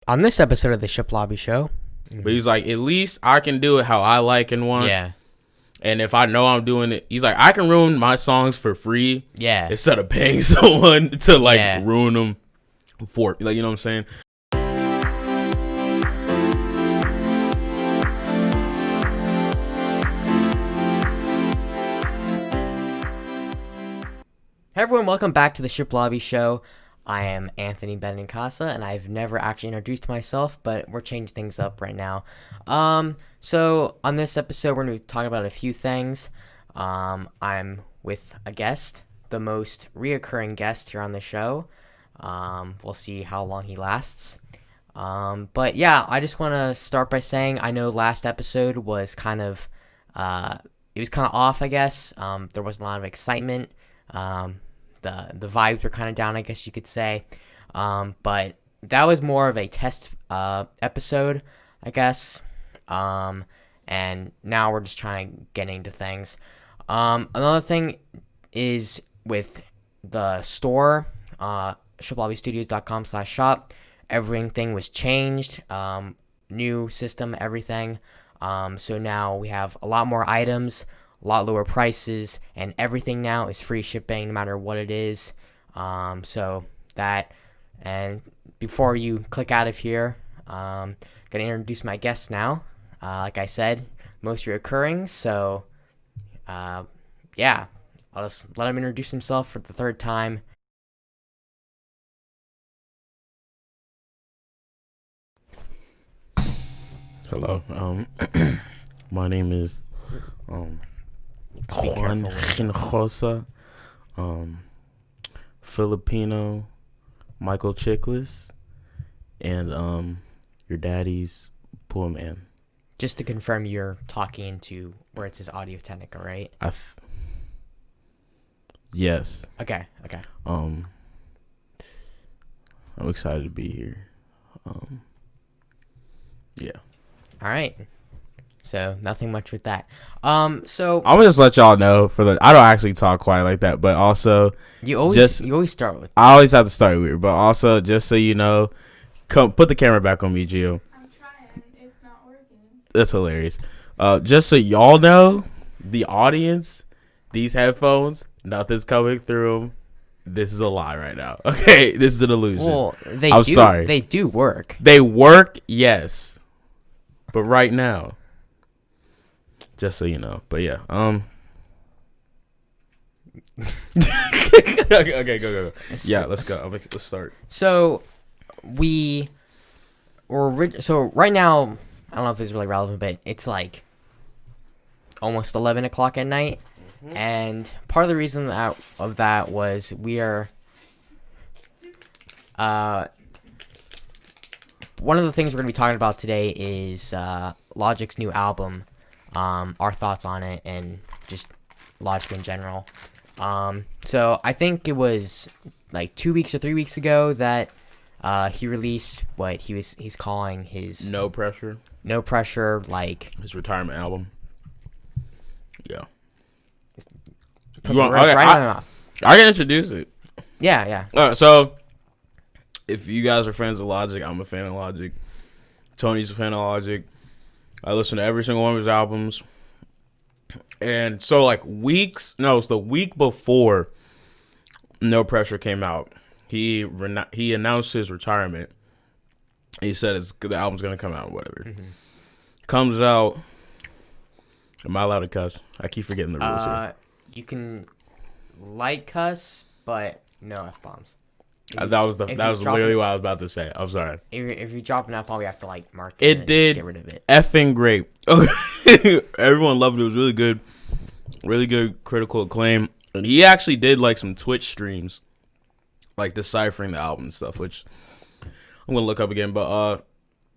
On this episode of the Shiplabi Show. But he's like, at least I can do it how I like and want. Yeah. And if I know I'm doing it, he's like, I can ruin my songs for free. Yeah. Instead of paying someone to Yeah. ruin them for, like, you know what I'm saying? Hey everyone, welcome back to the Shiplabi Show. I am Anthony Benincasa, and I've never actually introduced myself, but we're changing things up right now. So on this episode, we're going to be talking about a few things. I'm with a guest, the most reoccurring guest here on the show. We'll see how long he lasts. But yeah, I just want to start by saying I know last episode was kind of off, I guess. There wasn't a lot of excitement. The vibes were kind of down, I guess you could say. But that was more of a test episode, I guess. And now we're just trying to get into things. Another thing is with the store, shiplabistudios.com/shop. Everything was changed. New system, everything. So now we have a lot more items, a lot lower prices, and everything now is free shipping no matter what it is. So that, and before you click out of here, gonna introduce my guest now. Like I said, most recurring, so yeah, I'll just let him introduce himself for the third time. Hello. My name is Juan Hinojosa, Filipino Michael Chiklis, and your daddy's poor man. Just to confirm, you're talking to where it says Audio Technica, right? Yes. Okay. I'm excited to be here. Yeah. All right. So nothing much with that. So I'm gonna just let y'all know I don't actually talk quite like that, but also you always start with. I always have to start weird, but also just so you know, come put the camera back on me, Gio. I'm trying. It's not working. That's hilarious. Just so y'all know, the audience, these headphones, nothing's coming through them. This is a lie right now. Okay, this is an illusion. Well, sorry. They do work. They work, yes, but right now, just so you know. But yeah, okay, go. Yeah, let's go. Let's start. So so right now, I don't know if this is really relevant, but it's like almost 11 o'clock at night. Mm-hmm. And part of the reason of that was we are one of the things we're going to be talking about today is Logic's new album, our thoughts on it, and just Logic in general. So I think it was like 2 weeks or 3 weeks ago that he released what he's calling his No Pressure, like his retirement album. Yeah. I can introduce it. Yeah. All right, so if you guys are fans of Logic, I'm a fan of Logic. Tony's a fan of Logic. I listen to every single one of his albums. And so it's the week before No Pressure came out, he announced his retirement. He said the album's going to come out, whatever. Mm-hmm. Comes out. Am I allowed to cuss? I keep forgetting the rules here. You can cuss, but no F-bombs. That was literally what I was about to say. I'm sorry. If you drop an F-bomb, we have to mark it. It did. Get rid of it. Effing great. Everyone loved it. It was really good. Really good critical acclaim. And he actually did some Twitch streams, deciphering the album and stuff, which I'm gonna look up again. But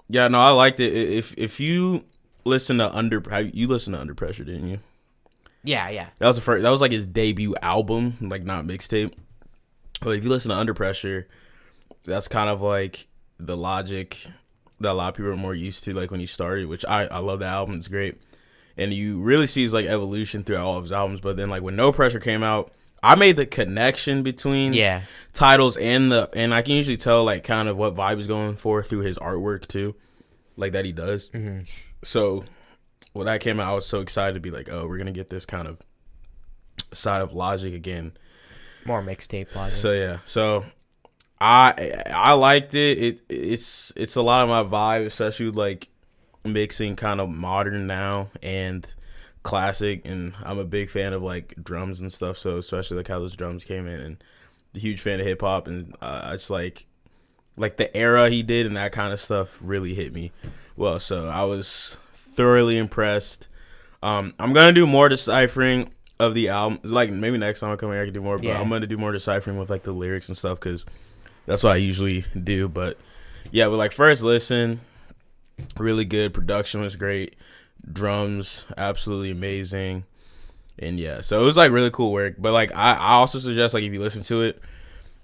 yeah, no, I liked it. If you listen to Under Pressure, didn't you? Yeah. That was that was his debut album, not mixtape. But if you listen to Under Pressure, that's kind of the Logic that a lot of people are more used to, when he started, which I love the album. It's great. And you really see his evolution throughout all of his albums. But then when No Pressure came out, I made the connection between Yeah. titles and I can usually tell like kind of what vibe he's going for through his artwork too, like that he does. Mm-hmm. So when that came out, I was so excited to be like, oh, we're gonna get this kind of side of Logic again. More mixtape Logic. So yeah, so I liked it. It's a lot of my vibe, especially like mixing kind of modern now and classic, and I'm a big fan of like drums and stuff, so especially like how those drums came in, and a huge fan of hip hop, and I just like the era he did and that kind of stuff really hit me well, so I was thoroughly impressed. I'm gonna do more deciphering of the album, like maybe next time I come here I can do more, but I'm gonna do more deciphering with like the lyrics and stuff because that's what I usually do. But yeah, but like first listen, really good. Production was great. Drums absolutely amazing. And yeah, so it was like really cool work. But like I also suggest like if you listen to it,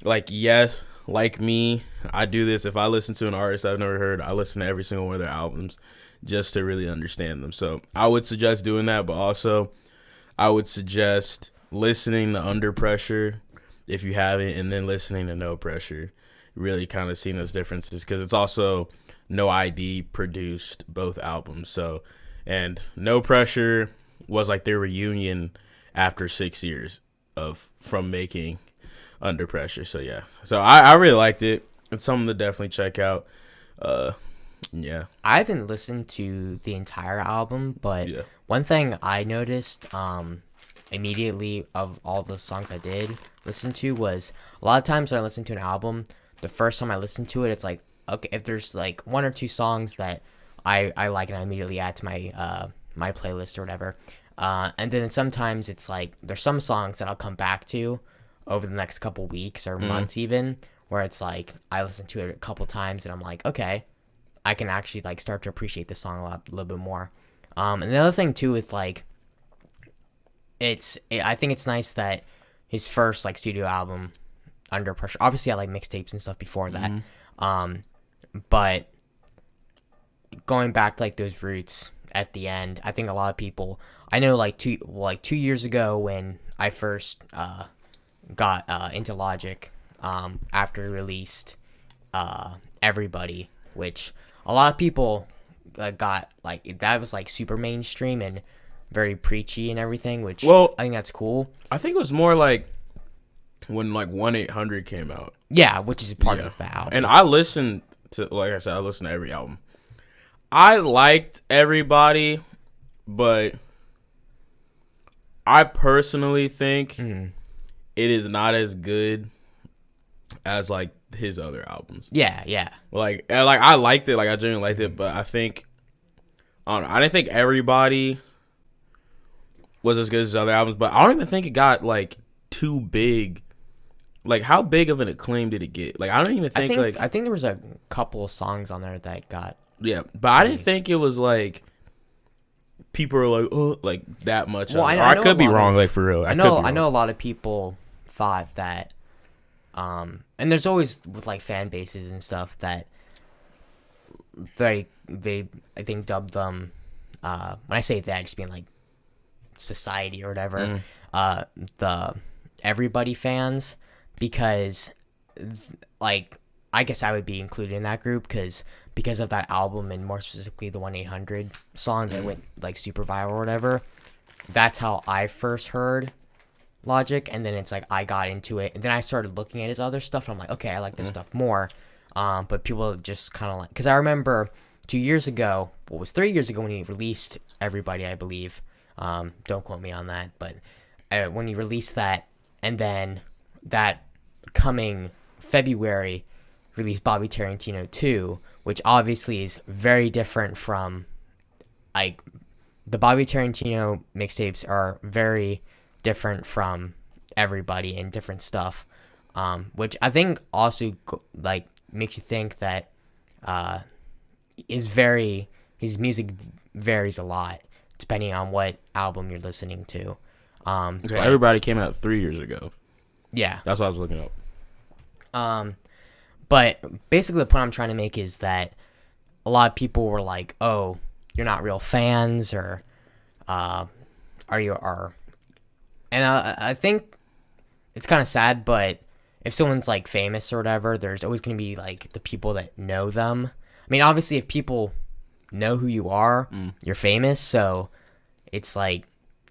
like yes, like me, I do this. If I listen to an artist I've never heard, I listen to every single one of their albums just to really understand them. So I would suggest doing that, but also I would suggest listening to Under Pressure if you haven't, and then listening to No Pressure. Really kind of seeing those differences because it's also No ID produced both albums. So, and No Pressure was like their reunion after 6 years from making Under Pressure. So yeah, so I really liked it. It's something to definitely check out. Yeah, I haven't listened to the entire album, but yeah. one thing I noticed immediately of all the songs I did listen to was a lot of times when I listen to an album, the first time I listen to it, it's like, okay, if there's like one or two songs that I like and I immediately add to my my playlist or whatever, and then sometimes it's like there's some songs that I'll come back to over the next couple weeks or months even, where it's like I listen to it a couple times and I'm like, okay, I can actually like start to appreciate the song a little bit more. And the other thing too is like I think it's nice that his first like studio album, Under Pressure. Obviously, I like mixtapes and stuff before that. But going back to like those roots at the end, I think a lot of people. I know like 2 years ago when I first got into Logic, after he released Everybody, which a lot of people got like that was like super mainstream and very preachy and everything. Which I think that's cool. I think it was more like when like 1-800 came out. Yeah, which is part of the album. And I listened to, like I said, I listened to every album. I liked Everybody, but I personally think it is not as good as like his other albums. Yeah. Like I liked it, like I genuinely liked it, but I think I don't know, I didn't think Everybody was as good as his other albums, but I don't even think it got like too big. Like how big of an acclaim did it get? Like I don't even think I think there was a couple of songs on there that got but I didn't think it was like people were like, oh, like that much. Well, I could be wrong, like for real. I know a lot of people thought that and there's always with like fan bases and stuff that they I think dubbed them when I say that I just mean like society or whatever, the Everybody fans, because like I guess I would be included in that group because of that album, and more specifically the 1-800 song that went like super viral or whatever. That's how I first heard Logic, and then it's like I got into it, and then I started looking at his other stuff, and I'm like, okay, I like this stuff more. But people just kind of like, because I remember 2 years ago, well, it was 3 years ago when he released Everybody, I believe. Don't quote me on that, but when he released that, and then that coming February released Bobby Tarantino 2, which obviously is very different from like the Bobby Tarantino mixtapes are very different from Everybody and different stuff, which I think also like makes you think that his music varies a lot depending on what album you're listening to. Everybody came out 3 years ago. Yeah, that's what I was looking up. But basically the point I'm trying to make is that a lot of people were like, "Oh, you're not real fans," or and I think it's kind of sad, but if someone's like famous or whatever, there's always going to be like the people that know them. I mean, obviously, if people know who you are, you're famous. So it's like,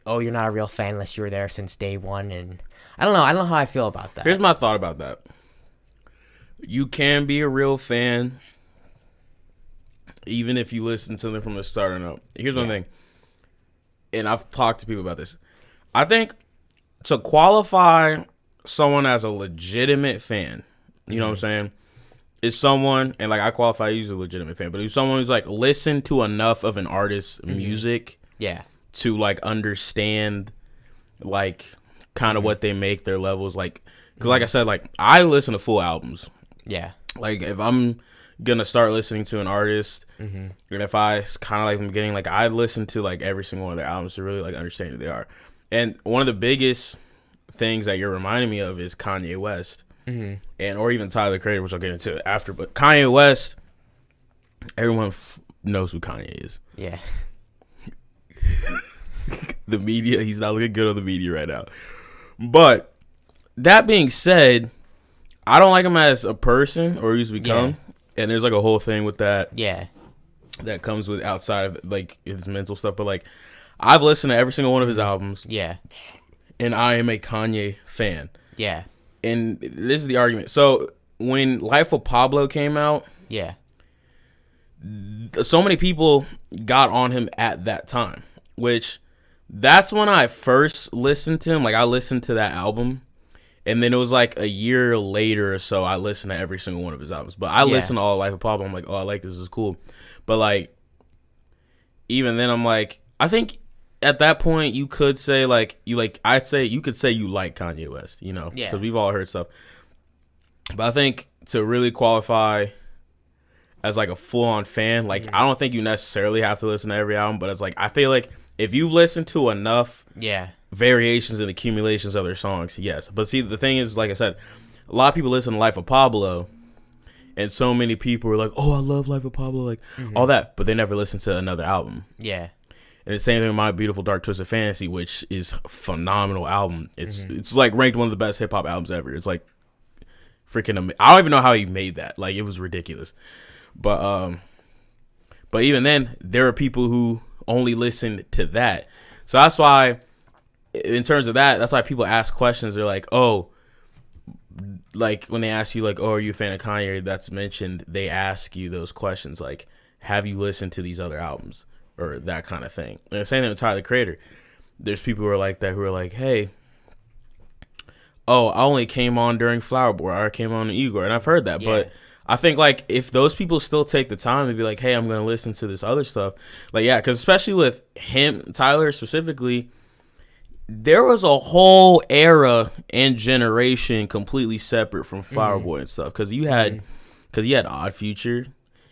oh, you're not a real fan unless you were there since day one. And I don't know. I don't know how I feel about that. Here's my thought about that. You can be a real fan even if you listen to them from the start or no. Here's one thing. And I've talked to people about this. I think to qualify someone as a legitimate fan, you know what I'm saying, is someone, and like I qualify you as a legitimate fan, but if someone who's like listened to enough of an artist's music to like understand like kind of what they make, their levels, like, because like I said, like I listen to full albums. Yeah. Like if I'm gonna start listening to an artist, and if I kind of like from the beginning, like I listen to like every single one of their albums to really like understand who they are. And one of the biggest things that you're reminding me of is Kanye West, and or even Tyler Creator, which I'll get into after. But Kanye West, everyone knows who Kanye is. Yeah. The media, he's not looking good on the media right now. But that being said, I don't like him as a person or he's become. And there's like a whole thing with that. Yeah. That comes with outside of like his mental stuff. But like I've listened to every single one of his albums. Yeah. And I am a Kanye fan. Yeah. And this is the argument. So when Life of Pablo came out, so many people got on him at that time, which that's when I first listened to him. Like I listened to that album, and then it was like a year later or so I listened to every single one of his albums. But I listened to all of Life of Pablo. I'm like, oh, I like this. This is cool. But like even then I'm like, I think at that point you could say like I'd say you could say you like Kanye West, you know, because we've all heard stuff. But I think to really qualify as like a full-on fan, like I don't think you necessarily have to listen to every album, but it's like I feel like if you've listened to enough variations and accumulations of their songs, yes. But see, the thing is, like I said, a lot of people listen to Life of Pablo, and so many people are like, oh, I love Life of Pablo, like all that, but they never listen to another album. Yeah. And the same thing with My Beautiful Dark Twisted Fantasy, which is a phenomenal album. It's like ranked one of the best hip hop albums ever. It's like freaking amazing. I don't even know how he made that. Like it was ridiculous. But even then, there are people who only listen to that. So that's why, in terms of that, that's why people ask questions. They're like, oh, like when they ask you like, oh, are you a fan of Kanye? That's mentioned. They ask you those questions like, have you listened to these other albums? Or that kind of thing. And the same thing with Tyler Creator. There's people who are like that, who are like, hey, oh, I only came on during Flower Boy, or I came on Igor, and I've heard that. But I think like if those people still take the time to be like, hey, I'm gonna listen to this other stuff, like because especially with him, Tyler specifically, there was a whole era and generation completely separate from Flower Boy and stuff, because you had Odd Future.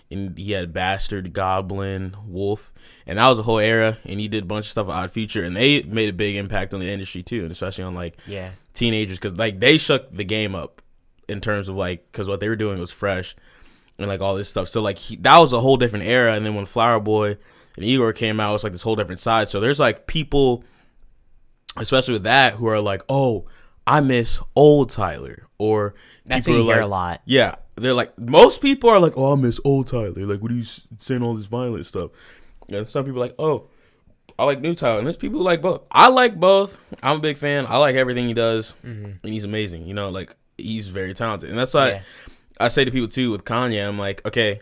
And he had Bastard, Goblin, Wolf, and that was a whole era. And he did a bunch of stuff with Odd Future, and they made a big impact on the industry too, and especially on like teenagers, because like they shook the game up in terms of like, because what they were doing was fresh and like all this stuff. So like that was a whole different era. And then when Flower Boy and Igor came out, it was like this whole different side. So there's like people, especially with that, who are like, oh, I miss old Tyler, or that's what you hear a lot. Yeah. They're like, most people are like, oh, I miss old Tyler. Like, what are you saying all this violent stuff? And some people are like, oh, I like new Tyler. And there's people who like both. I like both. I'm a big fan. I like everything he does. And he's amazing. You know, like, he's very talented. And that's why I say to people, too, with Kanye, I'm like, okay,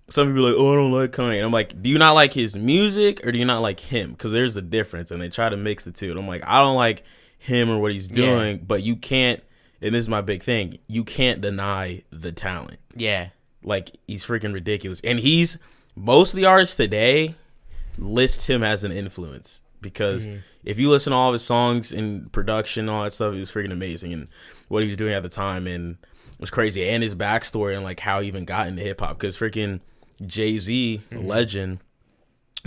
some people are like, oh, I don't like Kanye. And I'm like, do you not like his music or do you not like him? Because there's a difference. And they try to mix the two. And I'm like, I don't like him or what he's doing, but you can't. And this is my big thing. You can't deny the talent. Yeah. Like, he's freaking ridiculous. And most of the artists today list him as an influence. Because if you listen to all of his songs and production and all that stuff, it was freaking amazing. And what he was doing at the time, and it was crazy. And his backstory and, like, how he even got into hip-hop. Because freaking Jay-Z, legend,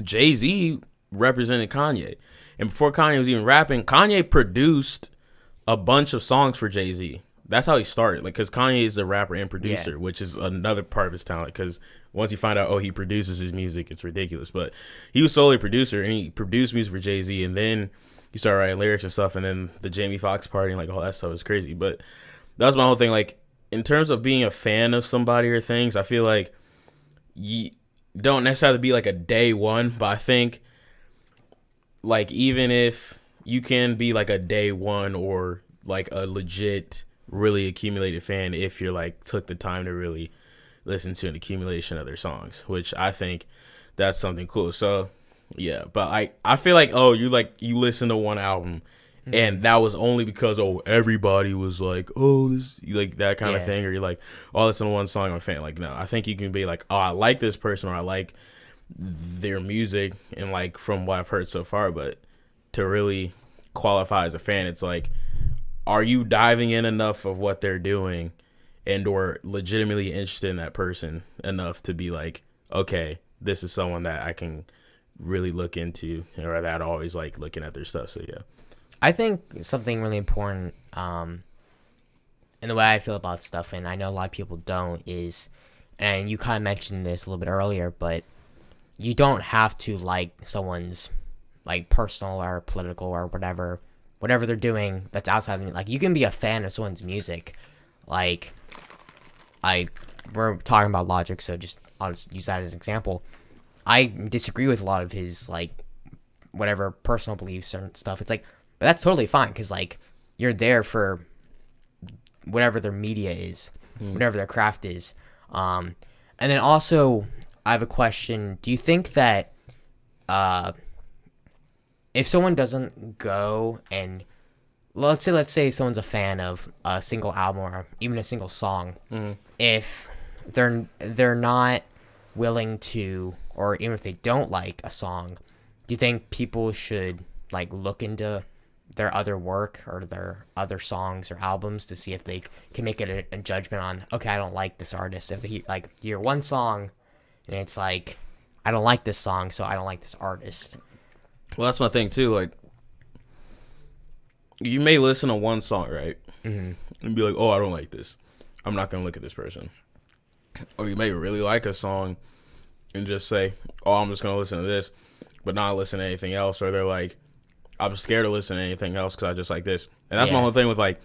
Jay-Z represented Kanye. And before Kanye was even rapping, Kanye produced a bunch of songs for Jay-Z. that's how he started. Like, because Kanye is a rapper and producer, which is another part of his talent. Because once you find out, oh, he produces his music, it's ridiculous. But he was solely a producer, and he produced music for Jay-Z, and then he started writing lyrics and stuff, and then the Jamie Foxx party and like all that stuff was crazy. But that was my whole thing. Like, in terms of being a fan of somebody or things, I feel like you don't necessarily be like a day one, but I think like even if you can be like a day one or like a legit really accumulated fan if you're like took the time to really listen to an accumulation of their songs, which I think that's something cool. So yeah, but I feel like, oh, you listen to one album and that was only because, oh, everybody was like, oh, this, like that kind of thing, or you're like, oh, I listen to one song, I'm a fan. Like, no, I think you can be like, oh, I like this person, or I like their music, and like from what I've heard so far. But to really qualify as a fan, it's like, are you diving in enough of what they're doing and or legitimately interested in that person enough to be like, okay, this is someone that I can really look into, or that I always like looking at their stuff. So yeah, I think something really important, in the way I feel about stuff, and I know a lot of people don't, is, and you kind of mentioned this a little bit earlier, but you don't have to like someone's like personal or political or whatever they're doing that's outside of me. Like, you can be a fan of someone's music. Like, we're talking about Logic, so I'll just use that as an example. I disagree with a lot of his like whatever personal beliefs and stuff. It's like, but that's totally fine, because like you're there for whatever their media is, whatever their craft is. And then also, I have a question. Do you think that if someone doesn't go and let's say someone's a fan of a single album or even a single song, if they're not willing to, or even if they don't like a song, do you think people should like look into their other work or their other songs or albums to see if they can make it a judgment on, okay, I don't like this artist? If they like hear one song and it's like, I don't like this song, so I don't like this artist. well, that's my thing too. Like, you may listen to one song, right, and be like, oh, I don't like this, I'm not gonna look at this person. Or you may really like a song and just say, oh, I'm just gonna listen to this, but not listen to anything else. Or they're like, I'm scared to listen to anything else because I just like this. And that's my whole thing with like,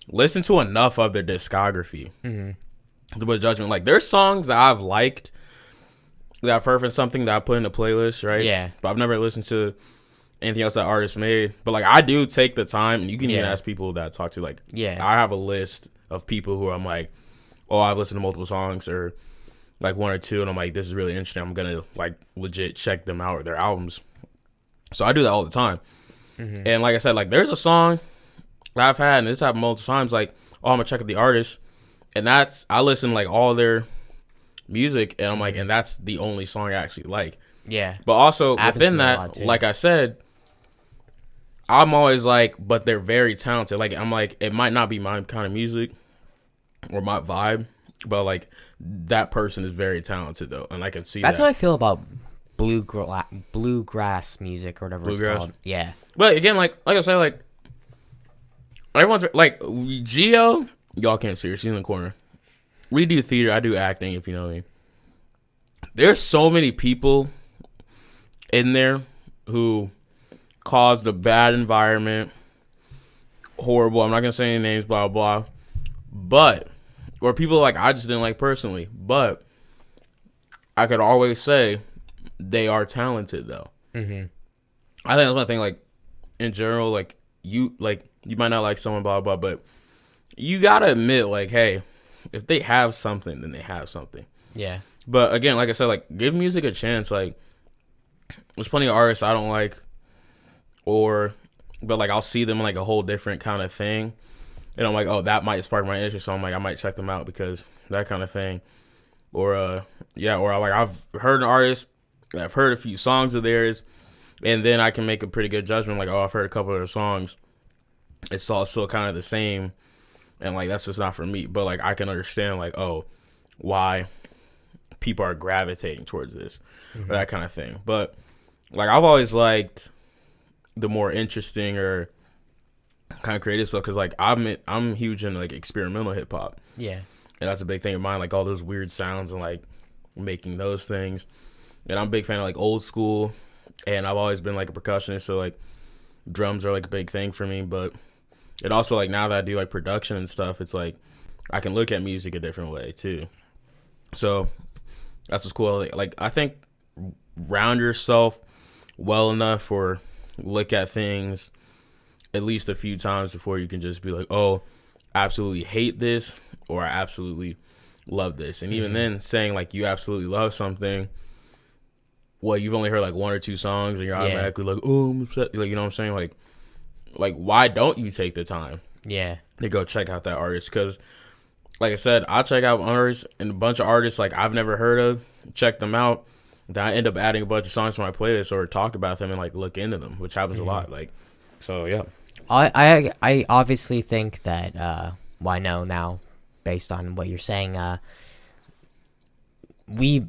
listen to enough of their discography to put judgment. Like, there's songs that I've liked that I've heard from something that I put in a playlist, right? Yeah. But I've never listened to anything else that artist made. But like, I do take the time, and you can even ask people that I talk to. Like, I have a list of people who I'm like, oh, I've listened to multiple songs, or like one or two, and I'm like, this is really interesting, I'm gonna like legit check them out or their albums. So I do that all the time. And like I said, like, there's a song that I've had, and this happened multiple times, like, oh, I'm gonna check out the artist, and I listen to like all their music, and I'm like, and that's the only song I actually like. Yeah. But also within that, like I said, I'm always like, but they're very talented. Like, I'm like, it might not be my kind of music or my vibe, but like, that person is very talented though, and I can see that's that. how I feel about bluegrass music or whatever it's called. Yeah. But again, like I said, like, everyone's like, Gio, y'all can't see her, she's in the corner. We do theater, I do acting, if you know me. There's so many people in there who caused a bad environment, horrible, I'm not gonna say any names, blah blah, but, or people like I just didn't like personally, but I could always say they are talented though. I think that's one thing, like, in general, like, you might not like someone, blah blah, but you gotta admit, like, hey, if they have something, then they have something. Yeah. But again, like I said, like, give music a chance. Like, there's plenty of artists I don't like, but like, I'll see them in like a whole different kind of thing, and I'm like, oh, that might spark my interest, so I'm like, I might check them out because that kind of thing. Or or like, I've heard an artist, I've heard a few songs of theirs, and then I can make a pretty good judgment, like, oh, I've heard a couple of their songs, it's all still kind of the same, and like, that's just not for me. But like, I can understand, like, oh, why people are gravitating towards this, or that kind of thing. But like, I've always liked the more interesting or kind of creative stuff, because like I'm huge in like experimental hip hop, Yeah. and that's a big thing of mine, like all those weird sounds and like making those things. And I'm a big fan of like old school, and I've always been like a percussionist, so like drums are like a big thing for me. But it also, like, now that I do like production and stuff, it's like I can look at music a different way too. So that's what's cool. Like I think round yourself well enough, or look at things at least a few times before you can just be like, oh, I absolutely hate this, or I absolutely love this. And even then, saying like you absolutely love something, well, you've only heard like one or two songs and you're automatically like, oh, I'm upset. Like, you know what I'm saying? Like why don't you take the time to go check out that artist? Because like I said, I check out artists, and a bunch of artists like I've never heard of, check them out, then I end up adding a bunch of songs to my playlist, or talk about them and like look into them, which happens a lot. Like, so yeah. I obviously think that well, I know now based on what you're saying, we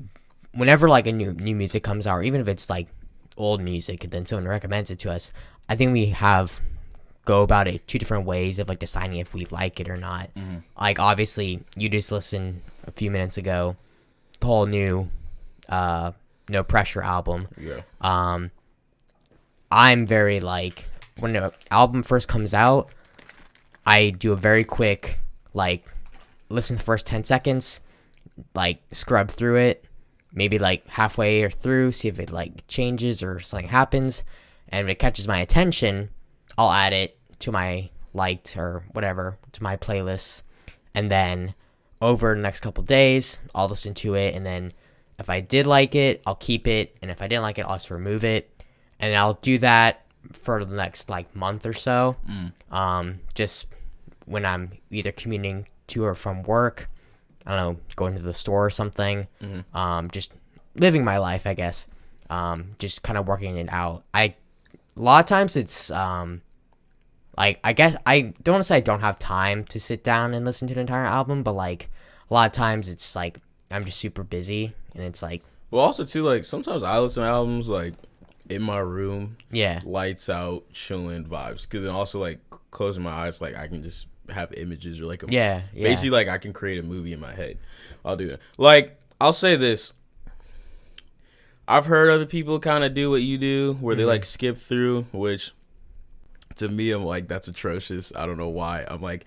whenever like a new music comes out, or even if it's like old music and then someone recommends it to us, I think we go about it two different ways of like deciding if we like it or not. Like obviously you just listened a few minutes ago the whole new No Pressure album. I'm very like, when the album first comes out, I do a very quick like listen to the first 10 seconds, like scrub through it, maybe like halfway or through, see if it like changes or something happens, and if it catches my attention, I'll add it to my liked or whatever, to my playlists, and then over the next couple days, I'll listen to it, and then if I did like it, I'll keep it, and if I didn't like it, I'll just remove it, and I'll do that for the next like month or so. Just when I'm either commuting to or from work, I don't know, going to the store or something, just living my life, I guess, just kind of working it out. A lot of times it's like, I guess I don't want to say I don't have time to sit down and listen to the entire album, but like a lot of times it's like I'm just super busy, and it's like, well, also too, like sometimes I listen to albums like in my room, lights out, chilling vibes, because then also like closing my eyes, like I can just have images, or like basically like I can create a movie in my head. I'll do that. Like, I'll say this, I've heard other people kind of do what you do, where they like skip through, which to me, I'm like, that's atrocious. I don't know why. I'm like,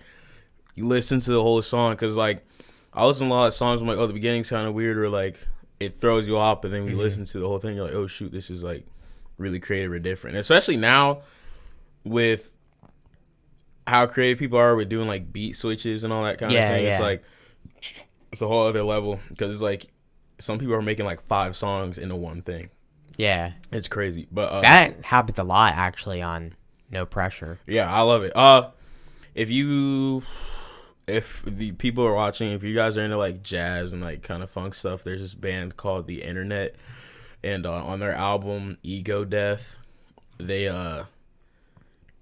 you listen to the whole song, because like I listen to a lot of songs, I'm like, oh, the beginning's kind of weird, or like it throws you off, but then we listen to the whole thing, you're like, oh shoot, this is like really creative or different. And especially now with how creative people are with doing like beat switches and all that kind of thing. It's like, it's a whole other level, because it's like some people are making like 5 songs into one thing. It's crazy. But that happens a lot actually on No Pressure. I love it. If the people are watching, if you guys are into like jazz and like kind of funk stuff, there's this band called The Internet, and on their album Ego Death, they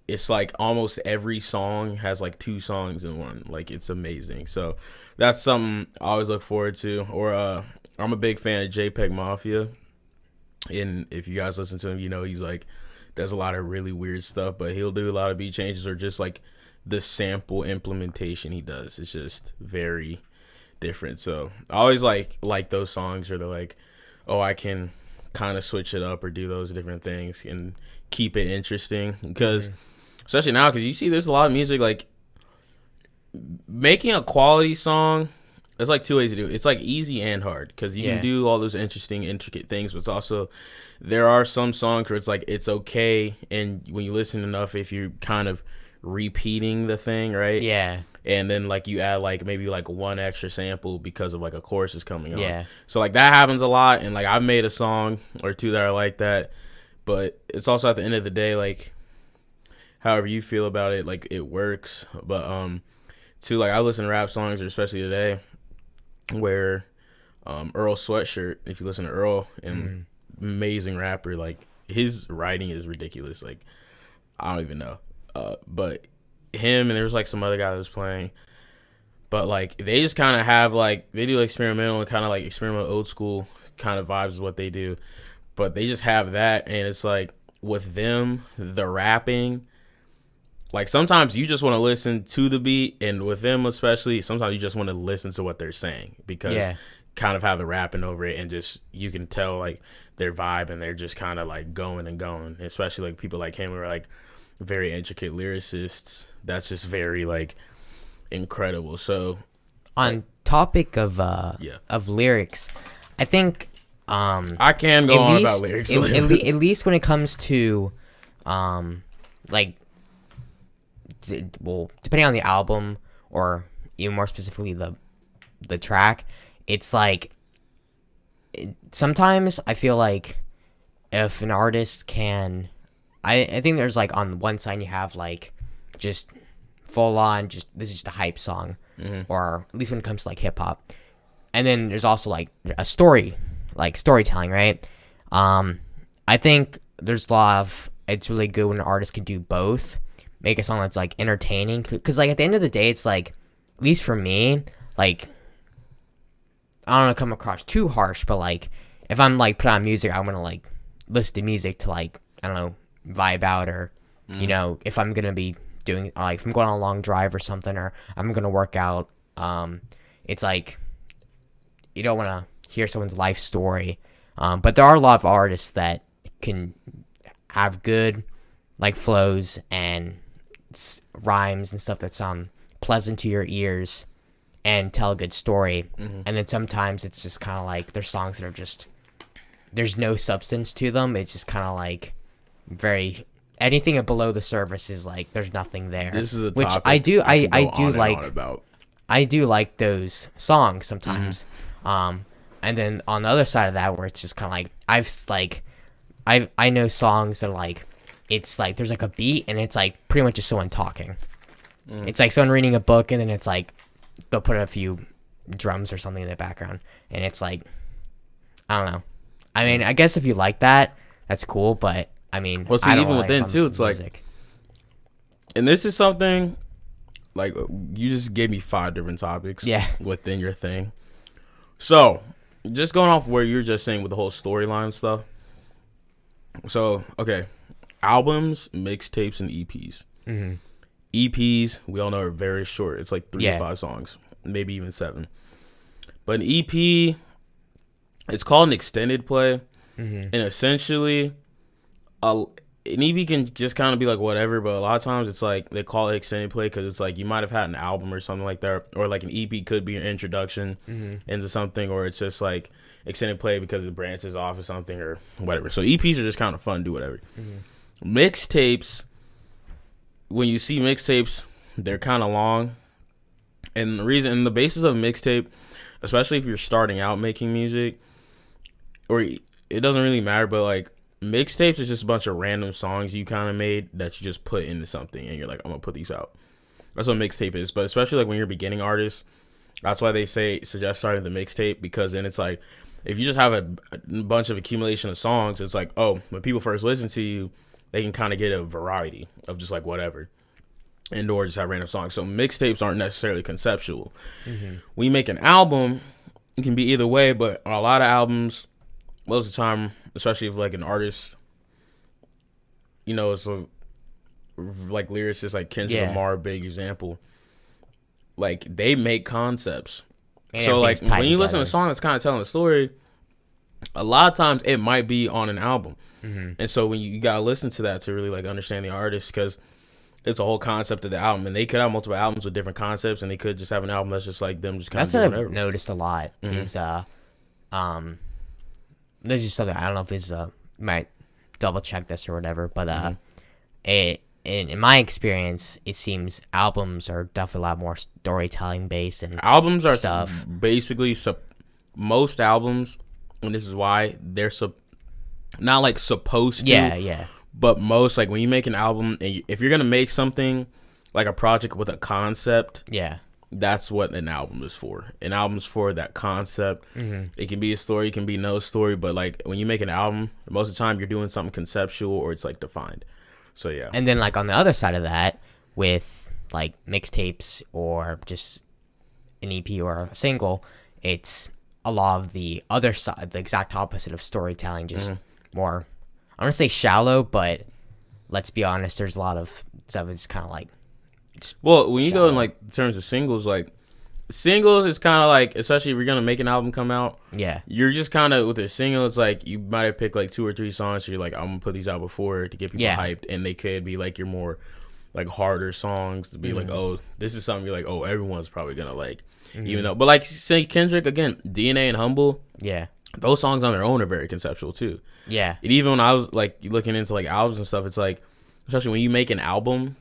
it's like almost every song has like 2 songs in one. Like, it's amazing. So that's something I always look forward to. Or I'm a big fan of JPEG Mafia, and if you guys listen to him, you know he's like does a lot of really weird stuff, but he'll do a lot of beat changes, or just like the sample implementation he does. It's just very different. So I always like those songs where they're like, oh, I can kind of switch it up or do those different things and keep it interesting. Because especially now, because you see there's a lot of music, like making a quality song, there's like 2 ways to do it. It's like easy and hard, because you can do all those interesting, intricate things, but it's also, there are some songs where it's like, it's okay, and when you listen enough, if you're kind of repeating the thing, right? And then like you add like maybe like one extra sample because of like a chorus is coming on. So like that happens a lot, and like I've made a song or 2 that are like that, but it's also at the end of the day, like however you feel about it, like it works. But too, like I listen to rap songs, or especially today, where Earl Sweatshirt, if you listen to Earl, and amazing rapper, like his writing is ridiculous. Like I don't even know. But him, and there was like some other guy that was playing, but like they just kind of have like, they do experimental and kind of like experimental old school kind of vibes is what they do, but they just have that, and it's like with them, the rapping like sometimes you just want to listen to the beat, and with them especially, sometimes you just want to listen to what they're saying because kind of how they're rapping over it, and just you can tell like their vibe, and they're just kind of like going and going. Especially like people like him who are like very intricate lyricists. That's just very like incredible. So on topic of lyrics, I think I can go on about lyrics. At least when it comes to like depending on the album, or even more specifically the track, it's like sometimes I feel like if an artist can, I think there's like on one side you have like just full on just this is just a hype song, or at least when it comes to like hip hop, and then there's also like a story, like storytelling, right? I think there's a lot of, it's really good when an artist can do both, make a song that's like entertaining, because like at the end of the day, it's like, at least for me, like I don't want to come across too harsh, but like if I'm like put on music, I'm gonna like listen to music to like, I don't know, vibe out, or you know, if I'm gonna be doing like if I'm going on a long drive or something, or I'm gonna work out, it's like you don't want to hear someone's life story, but there are a lot of artists that can have good like flows and rhymes and stuff that sound pleasant to your ears and tell a good story. And then sometimes it's just kind of like there's songs that are just, there's no substance to them. It's just kind of like very, anything below the surface is like there's nothing there. This is a which topic I do like about. I do like those songs sometimes. And then on the other side of that, where it's just kind of like I know songs that are like, it's like there's like a beat and it's like pretty much just someone talking. It's like someone reading a book, and then it's like they'll put a few drums or something in the background, and it's like, I don't know. I mean, I guess if you like that, that's cool, but I mean, well, see, I don't even like within it too, it's like, music. And this is something like you just gave me 5 different topics within your thing. So just going off where you're just saying with the whole storyline stuff. So, okay, albums, mixtapes, and EPs. EPs, we all know, are very short. It's like 3 to 5 songs, maybe even 7. But an EP, it's called an extended play, and essentially, an EP can just kind of be like whatever. But a lot of times, it's like they call it extended play because it's like you might have had an album or something like that, or like an EP could be an introduction into something, or it's just like extended play because it branches off of something or whatever. So EPs are just kind of fun, do whatever. Mixtapes, when you see mixtapes, they're kind of long, and the basis of a mixtape, especially if you're starting out making music, or it doesn't really matter, but like mixtapes is just a bunch of random songs you kind of made that you just put into something, and you're like, I'm gonna put these out. That's what mixtape is. But especially like when you're a beginning artist, that's why they suggest starting the mixtape, because then it's like if you just have a bunch of accumulation of songs, it's like, oh, when people first listen to you, they can kind of get a variety of just like whatever, and or just have random songs. So mixtapes aren't necessarily conceptual. When you make an album, it can be either way, but on a lot of albums, most of the time, especially if like an artist, you know, it's like lyricists like Kendrick Lamar, big example. Like they make concepts. And so like when you listen to a song that's kind of telling a story, a lot of times it might be on an album. And so when you gotta listen to that to really like understand the artist, because it's a whole concept of the album, and they could have multiple albums with different concepts, and they could just have an album that's just like them just kind of doing whatever. That's what I've noticed a lot is this is something, I don't know if this is might double check this or whatever, but in my experience, it seems albums are definitely a lot more storytelling based, and albums are stuff. Basically most albums, and this is why they're not like supposed to, but most, like when you make an album, and if you're gonna make something like a project with a concept, that's what an album is for. An album's for that concept. It can be a story, it can be no story, but like when you make an album, most of the time you're doing something conceptual, or it's like defined. So yeah. And then like on the other side of that, with like mixtapes or just an EP or a single, it's a lot of the other side, the exact opposite of storytelling, just more, I don't want to say shallow, but let's be honest, there's a lot of So it's kind of like, Well, when you go in shallow. like terms of singles, like singles is kind of like, especially if you're gonna make an album come out, yeah, you're just kind of with a single. It's like you might have picked like 2 or 3 songs. So you're like, I'm gonna put these out before to get people Yeah. hyped, and they could be like your more like harder songs to be like, oh, this is something you're like, oh, everyone's probably gonna like, even though. But like say Kendrick again, DNA and Humble, yeah, those songs on their own are very conceptual too. yeah, And even when I was like looking into like albums and stuff, it's like, especially when you make an album,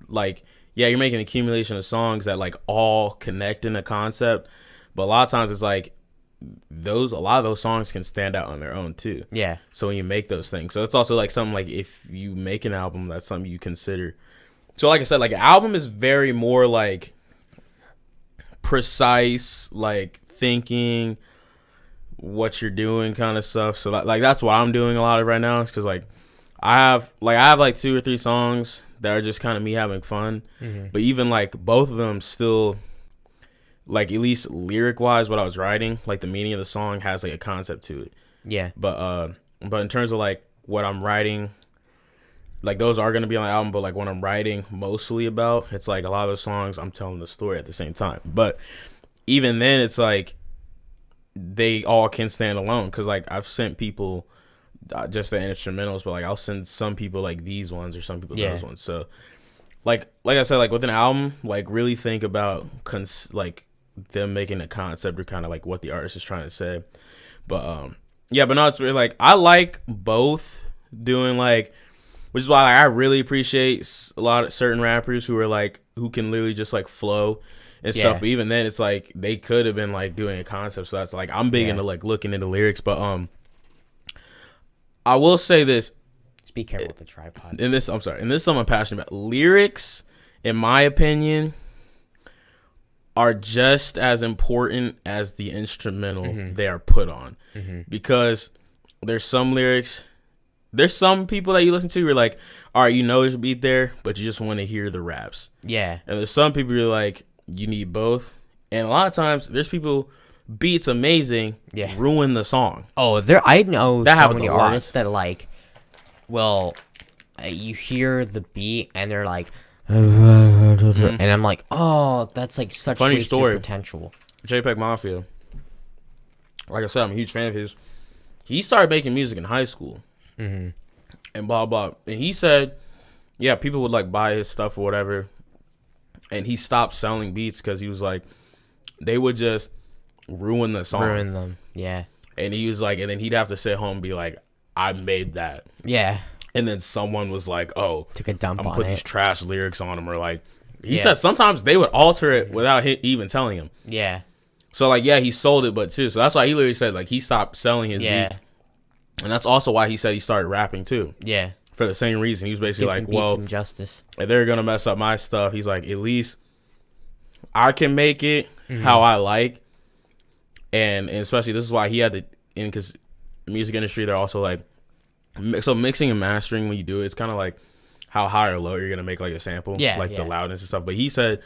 like, yeah, you're making an accumulation of songs that like all connect in a concept, but a lot of times it's like a lot of those songs can stand out on their own too. yeah, So when you make those things, so it's also like something like if you make an album, that's something you consider. So like I said, like an album is very more like precise, like thinking what you're doing kind of stuff. So like that's what I'm doing a lot of right now. It's because like I have like 2 or 3 songs that are just kind of me having fun. But even like both of them still, like at least lyric wise, what I was writing, like the meaning of the song has like a concept to it. yeah, But in terms of like what I'm writing, like those are gonna be on the album. But like what I'm writing mostly about, it's like a lot of those songs I'm telling the story at the same time. But even then, it's like they all can stand alone, because like I've sent people just the instrumentals, but like I'll send some people like these ones or some people those ones. So like I said, like with an album, like really think about like them making a concept or kind of like what the artist is trying to say. But yeah, but no, it's really like I like both doing like, which is why like, I really appreciate a lot of certain rappers who are like who can literally just like flow and stuff. But even then, it's like they could have been like doing a concept. So that's like I'm big into like looking into lyrics. But I will say this. Just be careful with the tripod. In this, I'm sorry. And this is something I'm passionate about. Lyrics, in my opinion, are just as important as the instrumental they are put on. Because there's some lyrics, there's some people that you listen to, you're like, all right, you know there's a beat there, but you just want to hear the raps. Yeah, And there's some people you're like, you need both. And a lot of times, there's people, beats amazing, ruin the song. oh, I know That so happens many a lot. artists that like, well, you hear the beat and they're like, and I'm like, oh, that's like such Funny wasted story. potential. JPEG Mafia. Like I said, I'm a huge fan of his. He started making music in high school. And blah, blah. And he said, yeah, people would like buy his stuff or whatever. And he stopped selling beats because he was like, they would just ruin the song. Ruin them. Yeah. And he was like, and then he'd have to sit home and be like, I made that. Yeah. And then someone was like, oh, Took a dump I'm gonna on put it. these trash lyrics on him. Or like, he said sometimes they would alter it without even telling him. Yeah. So like, yeah, he sold it, but too. So that's why he literally said like he stopped selling his beats. And that's also why he said he started rapping too. Yeah. For the same reason. He was basically Give some like, beats well, some justice. if they're gonna mess up my stuff, he's like, at least I can make it how I like. And especially this is why he had to, because the music industry, they're also like, so mixing and mastering, when you do it, it's kind of like how high or low you're gonna make like a sample, like the loudness and stuff. But he said,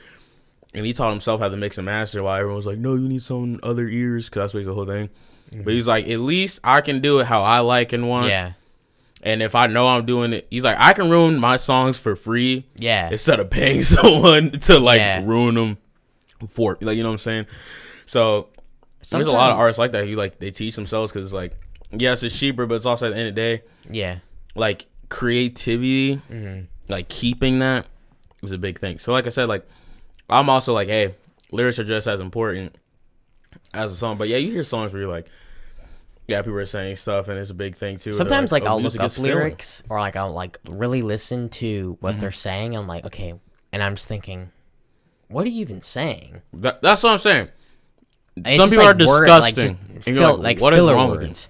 and he taught himself how to mix and master, while everyone was like, no, you need some other ears, because that's basically the whole thing. But he's like, at least I can do it how I like and want. Yeah. And if I know I'm doing it, he's like, I can ruin my songs for free. Yeah. Instead of paying someone to like ruin them for, like, you know what I'm saying? So there's a lot of artists like that who like they teach themselves, because like, yes, it's cheaper, but it's also at the end of the day, like creativity, like keeping that is a big thing. So like I said, like I'm also like, hey, lyrics are just as important as a song. But yeah, you hear songs where you're like, yeah, people are saying stuff, and it's a big thing too. Sometimes like, like oh, I'll look music up is feeling. lyrics, or like I'll like really listen to what they're saying. I'm like, okay, and I'm just thinking, what are you even saying? That's what I'm saying. It's Some just, people like, are disgusting. And you're what is filler wrong with words.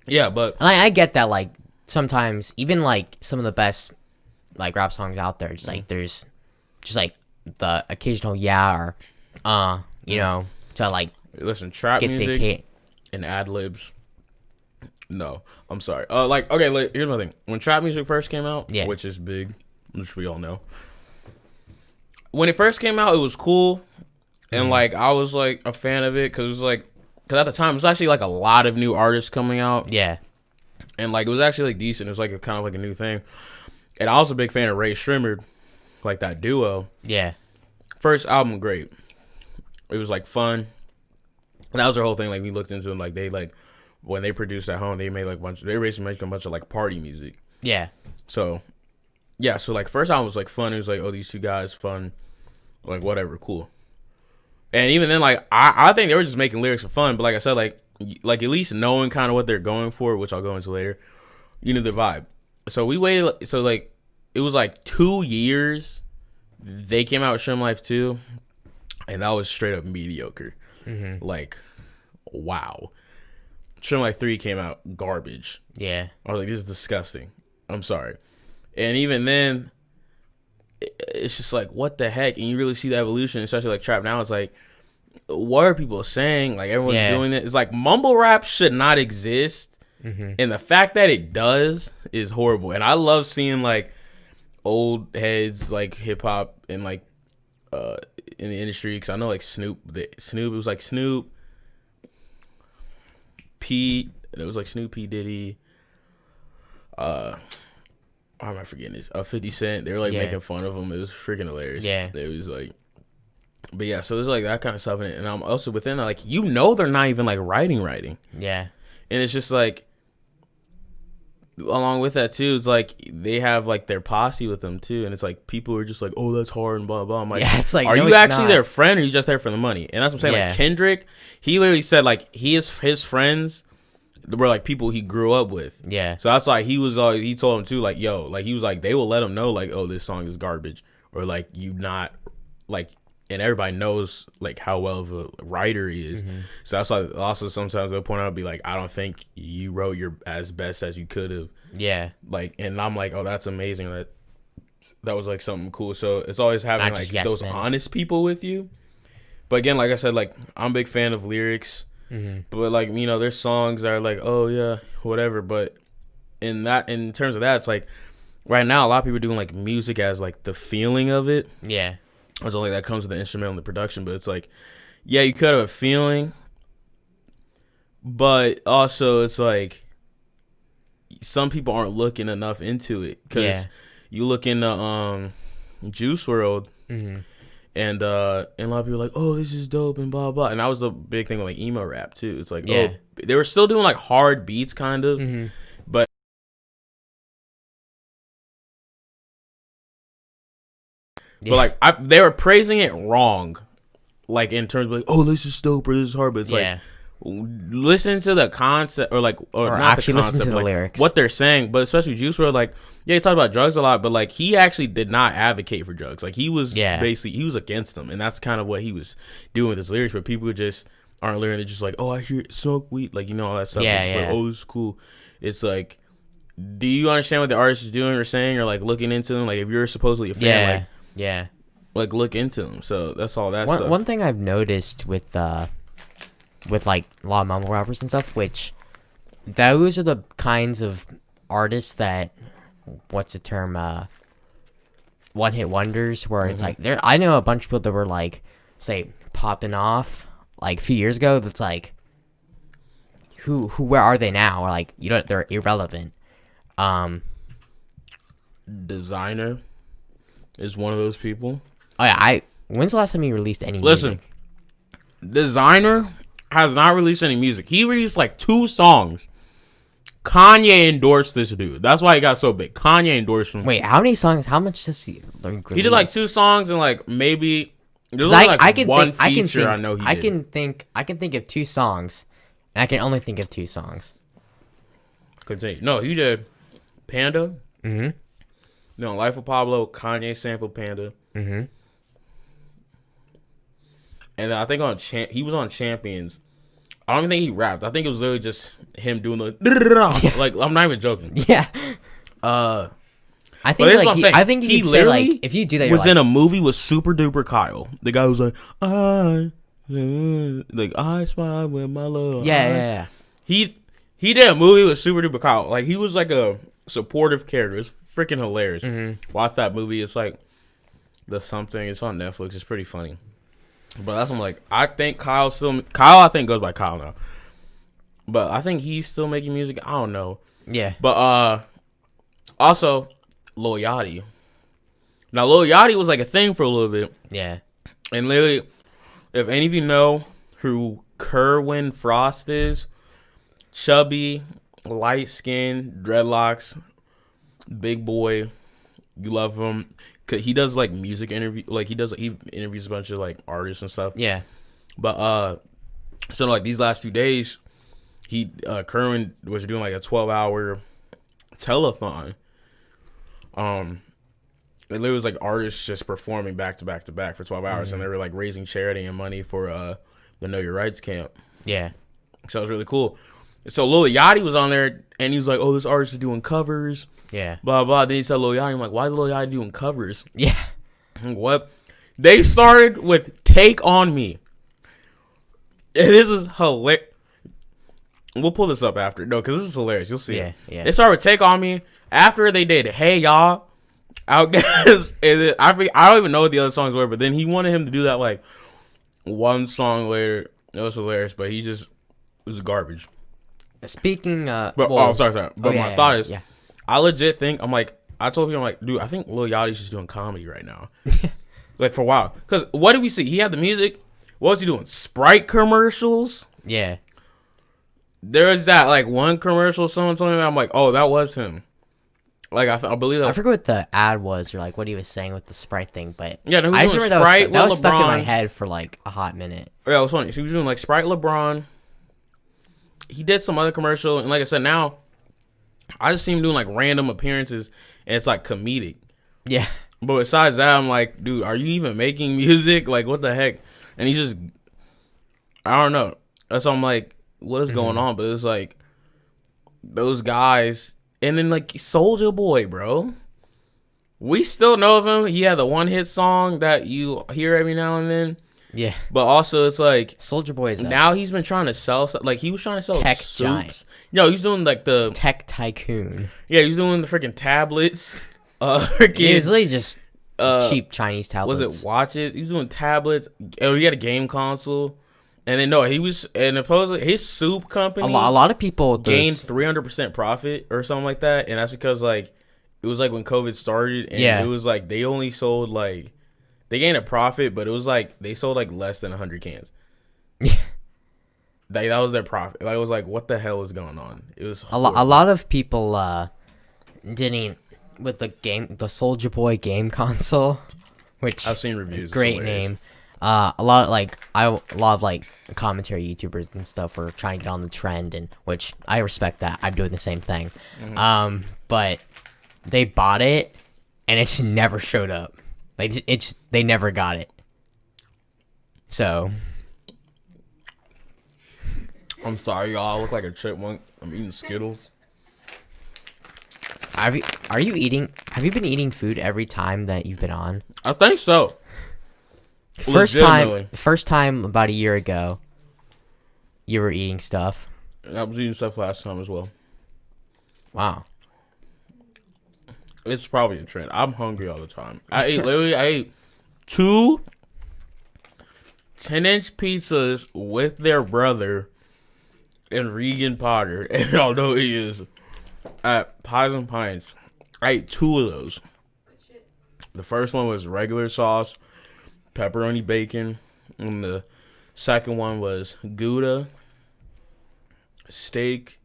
you? Yeah, but And I get that, like, sometimes, even, like, some of the best, like, rap songs out there, just, like, there's just, like, the occasional or, you know, to, like, listen, trap get the music kid. and ad-libs. No, I'm sorry. Like, okay, here's my thing. When trap music first came out, which is big, which we all know. When it first came out, it was cool. And, like, I was, like, a fan of it, because it was, like, because at the time, it was actually, like, a lot of new artists coming out. Yeah. And, like, it was actually, like, decent. It was, like, kind of like a new thing. And I was a big fan of Ray Shrimmer, like that duo. Yeah. First album, great. It was like fun. And that was their whole thing. Like we looked into them, like they like when they produced at home, they made like they basically making a bunch of like party music. Yeah. So yeah, so like first album was like fun. It was like, oh, these two guys, fun, like whatever, cool. And even then, like I think they were just making lyrics for fun. But like I said, like at least knowing kind of what they're going for, which I'll go into later, you know the vibe. So we waited. So like it was like 2 years. They came out with Shim Life 2, and that was straight up mediocre. Mm-hmm. Like, wow. Shim Life 3 came out garbage. Yeah. I was like, this is disgusting. I'm sorry. And even then, it's just like, what the heck? And you really see the evolution, especially like trap now. It's like, what are people saying? Like, everyone's doing it. It's like mumble rap should not exist. Mm-hmm. And the fact that it does is horrible. And I love seeing like old heads like hip hop and like in the industry, because I know like Snoop, it was like Snoop, P, it was like Snoop, P Diddy, how am I forgetting this? 50 Cent. They were like making fun of him. It was freaking hilarious. Yeah, it was like, but yeah, so there's like that kind of stuff in it. And I'm also within that, like, you know, they're not even like writing. Yeah, and it's just like, along with that too, it's like they have like their posse with them too, and it's like people are just like, oh, that's hard and blah blah. I'm like, yeah, it's like, are no, you it's actually not. their friend, or are you just there for the money? And that's what I'm saying. Like Kendrick, he literally said like his friends were like people he grew up with. Yeah. So that's why he told him too, like, yo, like he was like, they will let him know like, oh, this song is garbage, or like you not like. And everybody knows like how well of a writer he is. Mm-hmm. So that's why also sometimes they'll point out, be like, I don't think you wrote your as best as you could have. Yeah. Like, and I'm like, oh, that's amazing. That was like something cool. So it's always having like those honest people with you. But again, like I said, like I'm a big fan of lyrics. Mm-hmm. But like, you know, there's songs that are like, oh yeah, whatever. But in terms of that, it's like right now a lot of people are doing like music as like the feeling of it. Yeah. It's only that comes with the instrumental and the production, but it's like, yeah, you could have a feeling, but also it's like some people aren't looking enough into it, because you look into Juice WRLD, mm-hmm. and a lot of people are like, oh, this is dope and blah blah, and that was the big thing with like emo rap too. It's like, oh, they were still doing like hard beats kind of, mm-hmm. but. But like they were praising it wrong, like in terms of like, oh, this is dope or this is hard. But it's like, listen to the concept, or not actually the concept, listen to the lyrics, what they're saying. But especially Juice WRLD, like, yeah, he talked about drugs a lot, but like he actually did not advocate for drugs. Like he was basically, he was against them, and that's kind of what he was doing with his lyrics. But people just aren't learning. They're just like, oh, I hear it, smoke weed, like, you know, all that stuff. It's like, oh, this is cool. It's like, do you understand what the artist is doing or saying, or like looking into them? Like if you're supposedly a fan, like look into them. So that's all that stuff. One thing I've noticed with like a lot of mumble rappers and stuff, which those are the kinds of artists that, what's the term, one hit wonders, where it's like, I know a bunch of people that were like, say, popping off like a few years ago. That's like, where are they now? Or like, you know, they're irrelevant. Designer is one of those people. Oh yeah, when's the last time he released any music? Designer has not released any music. He released like 2 songs. Kanye endorsed this dude. That's why he got so big. Kanye endorsed him. Wait, how many songs? How much does he release? He did like 2 songs, and like maybe there's only like I can one think, feature I know he did. I can think of 2 songs, and I can only think of 2 songs. Continue. No, he did Panda. Mm-hmm. No, Life of Pablo. Kanye sampled Panda. Mm-hmm. And then I think he was on Champions. I don't even think he rapped. I think it was literally just him doing the like. I'm not even joking. Yeah. I think like I think he literally, like, if you do that, was in a movie with Super Duper Kyle. The guy was like, I spy with my love. Yeah. He did a movie with Super Duper Kyle. Like he was like a supportive character. It's freaking hilarious. Mm-hmm. Watch that movie. It's like the something. It's on Netflix. It's pretty funny. But that's what I'm like. I think Kyle I think goes by Kyle now. But I think he's still making music. I don't know. Yeah. But also, Lil Yachty. Now, Lil Yachty was like a thing for a little bit. Yeah. And literally, if any of you know who Kerwin Frost is, chubby, light skin, dreadlocks, big boy, you love him. Cause he does like music interview, like he interviews a bunch of like artists and stuff. Yeah. But so like these last 2 days, Kerwin was doing like a 12-hour telethon. It literally was like artists just performing back to back to back for 12 hours, and they were like raising charity and money for the Know Your Rights camp. Yeah. So it was really cool. So Lil Yachty was on there, and he was like, "Oh, this artist is doing covers." Yeah. Blah blah. Then he said Lil Yachty. I'm like, "Why is Lil Yachty doing covers?" Yeah. What? They started with "Take on Me." And this was hilarious. We'll pull this up after. No, because this is hilarious. You'll see. Yeah. Yeah. They started with "Take on Me." After they did "Hey Y'all," Outguess, and then I don't even know what the other songs were, but then he wanted him to do that like one song later. It was hilarious, but it was garbage. Speaking, sorry. But my thought is, yeah. I legit think I told people, I'm like, dude, I think Lil Yachty's just doing comedy right now, like for a while. Because what did we see? He had the music. What was he doing? Sprite commercials. Yeah. There was that like one commercial someone told me about. I'm like, oh, that was him. Like I believe that. I forget what the ad was or like what he was saying with the Sprite thing, but yeah, no, I was just doing remember Sprite that was with stuck in my LeBron. head for like a hot minute. Yeah, it was funny. So he was doing like Sprite LeBron. He did some other commercial, and like I said, now I just see him doing like random appearances, and it's like comedic. Yeah. But besides that, I'm like, dude, are you even making music? Like, what the heck? And he's just, I don't know. That's why I'm like, what is going on? But it's like those guys, and then like Soulja Boy, bro. We still know of him. He had the one hit song that you hear every now and then. Yeah. But also, it's like Soulja Boy is now he's been trying to sell, like he was trying to sell tech soups. giant. Yo, he's doing like the tech tycoon. yeah, he's doing the freaking tablets. He was literally just cheap Chinese tablets. Was it watches? He was doing tablets. Oh, he had a game console, and then no, he was and supposedly his soup company. A lot of people gained 300% profit or something like that, and that's because like it was like when COVID started, and it was like they only sold like. They gained a profit, but it was like they sold like less than 100 cans. Yeah, that was their profit. Like, it was like, what the hell is going on? It was a lot of people didn't with the Soulja Boy game console, which I've seen reviews. Great name. A lot of like commentary YouTubers and stuff were trying to get on the trend, and which I respect that. I'm doing the same thing. But they bought it, and it just never showed up. Like they never got it. So I'm sorry, y'all. I look like a chipmunk. I'm eating Skittles. Have you been eating food every time that you've been on? I think so. First Legitimately. time about a year ago, you were eating stuff. I was eating stuff last time as well. Wow. It's probably a trend. I'm hungry all the time. I ate 2 10-inch pizzas with their brother and Regan Potter. And although he is at Pies and Pints, I ate 2 of those. The first one was regular sauce, pepperoni bacon, and the second one was Gouda, steak,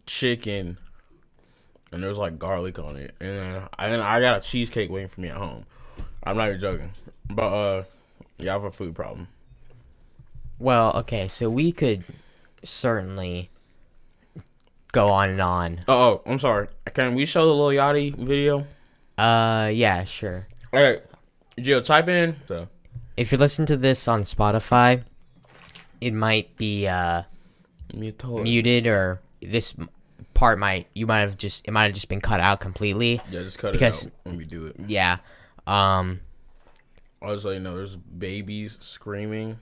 chicken, and there was like garlic on it. And then I got a cheesecake waiting for me at home. I'm not even joking. But yeah, I have a food problem. Well, okay, so we could certainly go on and on. Oh, I'm sorry. Can we show the Lil Yachty video? Yeah, sure. All right, Gio, type in. So. If you're listening to this on Spotify, it might be muted, or this part might have just been cut out completely. Yeah, just cut because, it out when we do it. Yeah. I'll just let you know there's babies screaming.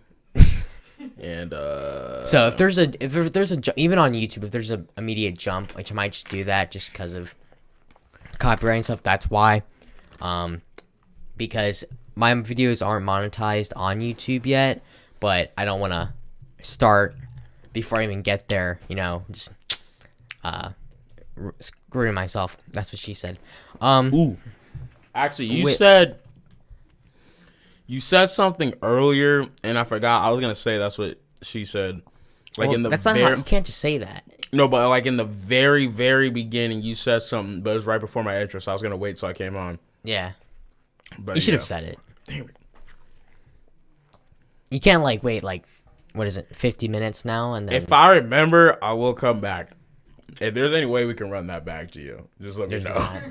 And so if there's even on YouTube, if there's a immediate jump, which I might just do that just because of copyright and stuff, that's why. Because my videos aren't monetized on YouTube yet, but I don't want to start before I even get there, just screwing myself. That's what she said. Ooh. Actually, you Wait. said something earlier, and I forgot. I was gonna say that's what she said. Like well, in the that's not how, you can't just say that. no, but like in the very, very beginning, you said something, but it was right before my intro, so I was gonna wait till I came on. Yeah, But you should have said it. Damn it. You can't like wait like what is it, 50 minutes now, and then If I remember, I will come back. If there's any way we can run that back, Gio, just let me there's know. not.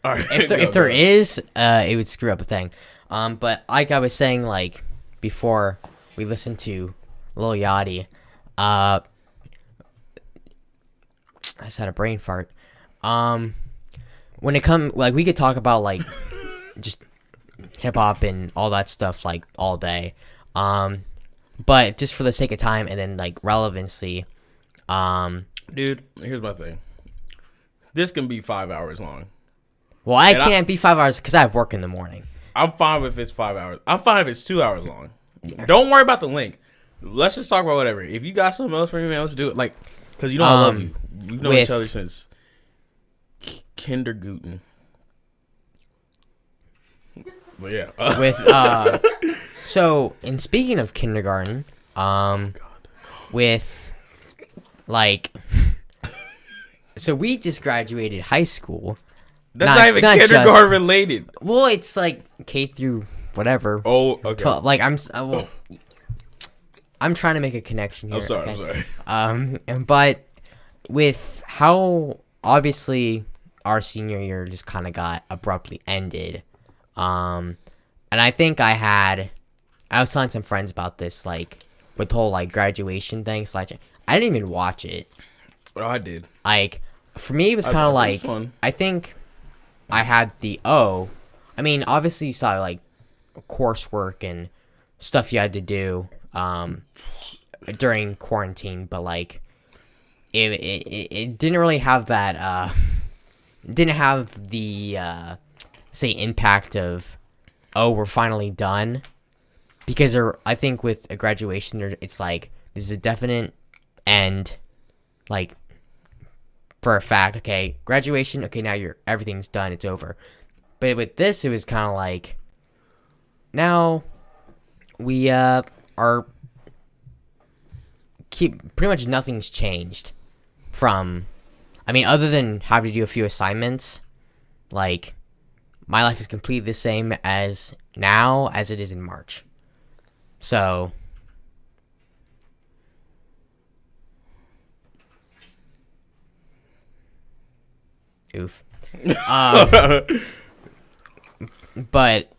All right. If there is, it would screw up the thing. But like I was saying, like before we listened to Lil Yachty, I just had a brain fart. When it comes, like we could talk about like just hip hop and all that stuff like all day. But just for the sake of time and then like relevancy, Dude, here's my thing. This can be 5 hours long. well, I can't be 5 hours because I have work in the morning. I'm fine if it's 5 hours. I'm fine if it's 2 hours long. Yeah. Don't worry about the length. Let's just talk about whatever. If you got something else for me, man, let's do it. Like, because you know I love you. We've known each other since kindergarten. But yeah. So, in speaking of kindergarten, with like, so we just graduated high school. That's not even kindergarten related. Well, it's like K through whatever. Oh, okay. 12, like I'm trying to make a connection here. I'm sorry. Okay? But with how obviously our senior year just kind of got abruptly ended, and I think I was telling some friends about this, like with the whole like graduation thing. I didn't even watch it. Oh, I did. Like for me, it was kind of like fun. I think I had I mean, obviously you saw like coursework and stuff you had to do during quarantine, but like it didn't really have that didn't have the say impact of we're finally done, because I think with a graduation it's like this is a definite end, like for a fact. Okay, graduation, okay, now everything's done, it's over. But with this, it was kind of like now we are pretty much nothing's changed from, I mean, other than having to do a few assignments. Like my life is completely the same as now as it is in March. So oof. But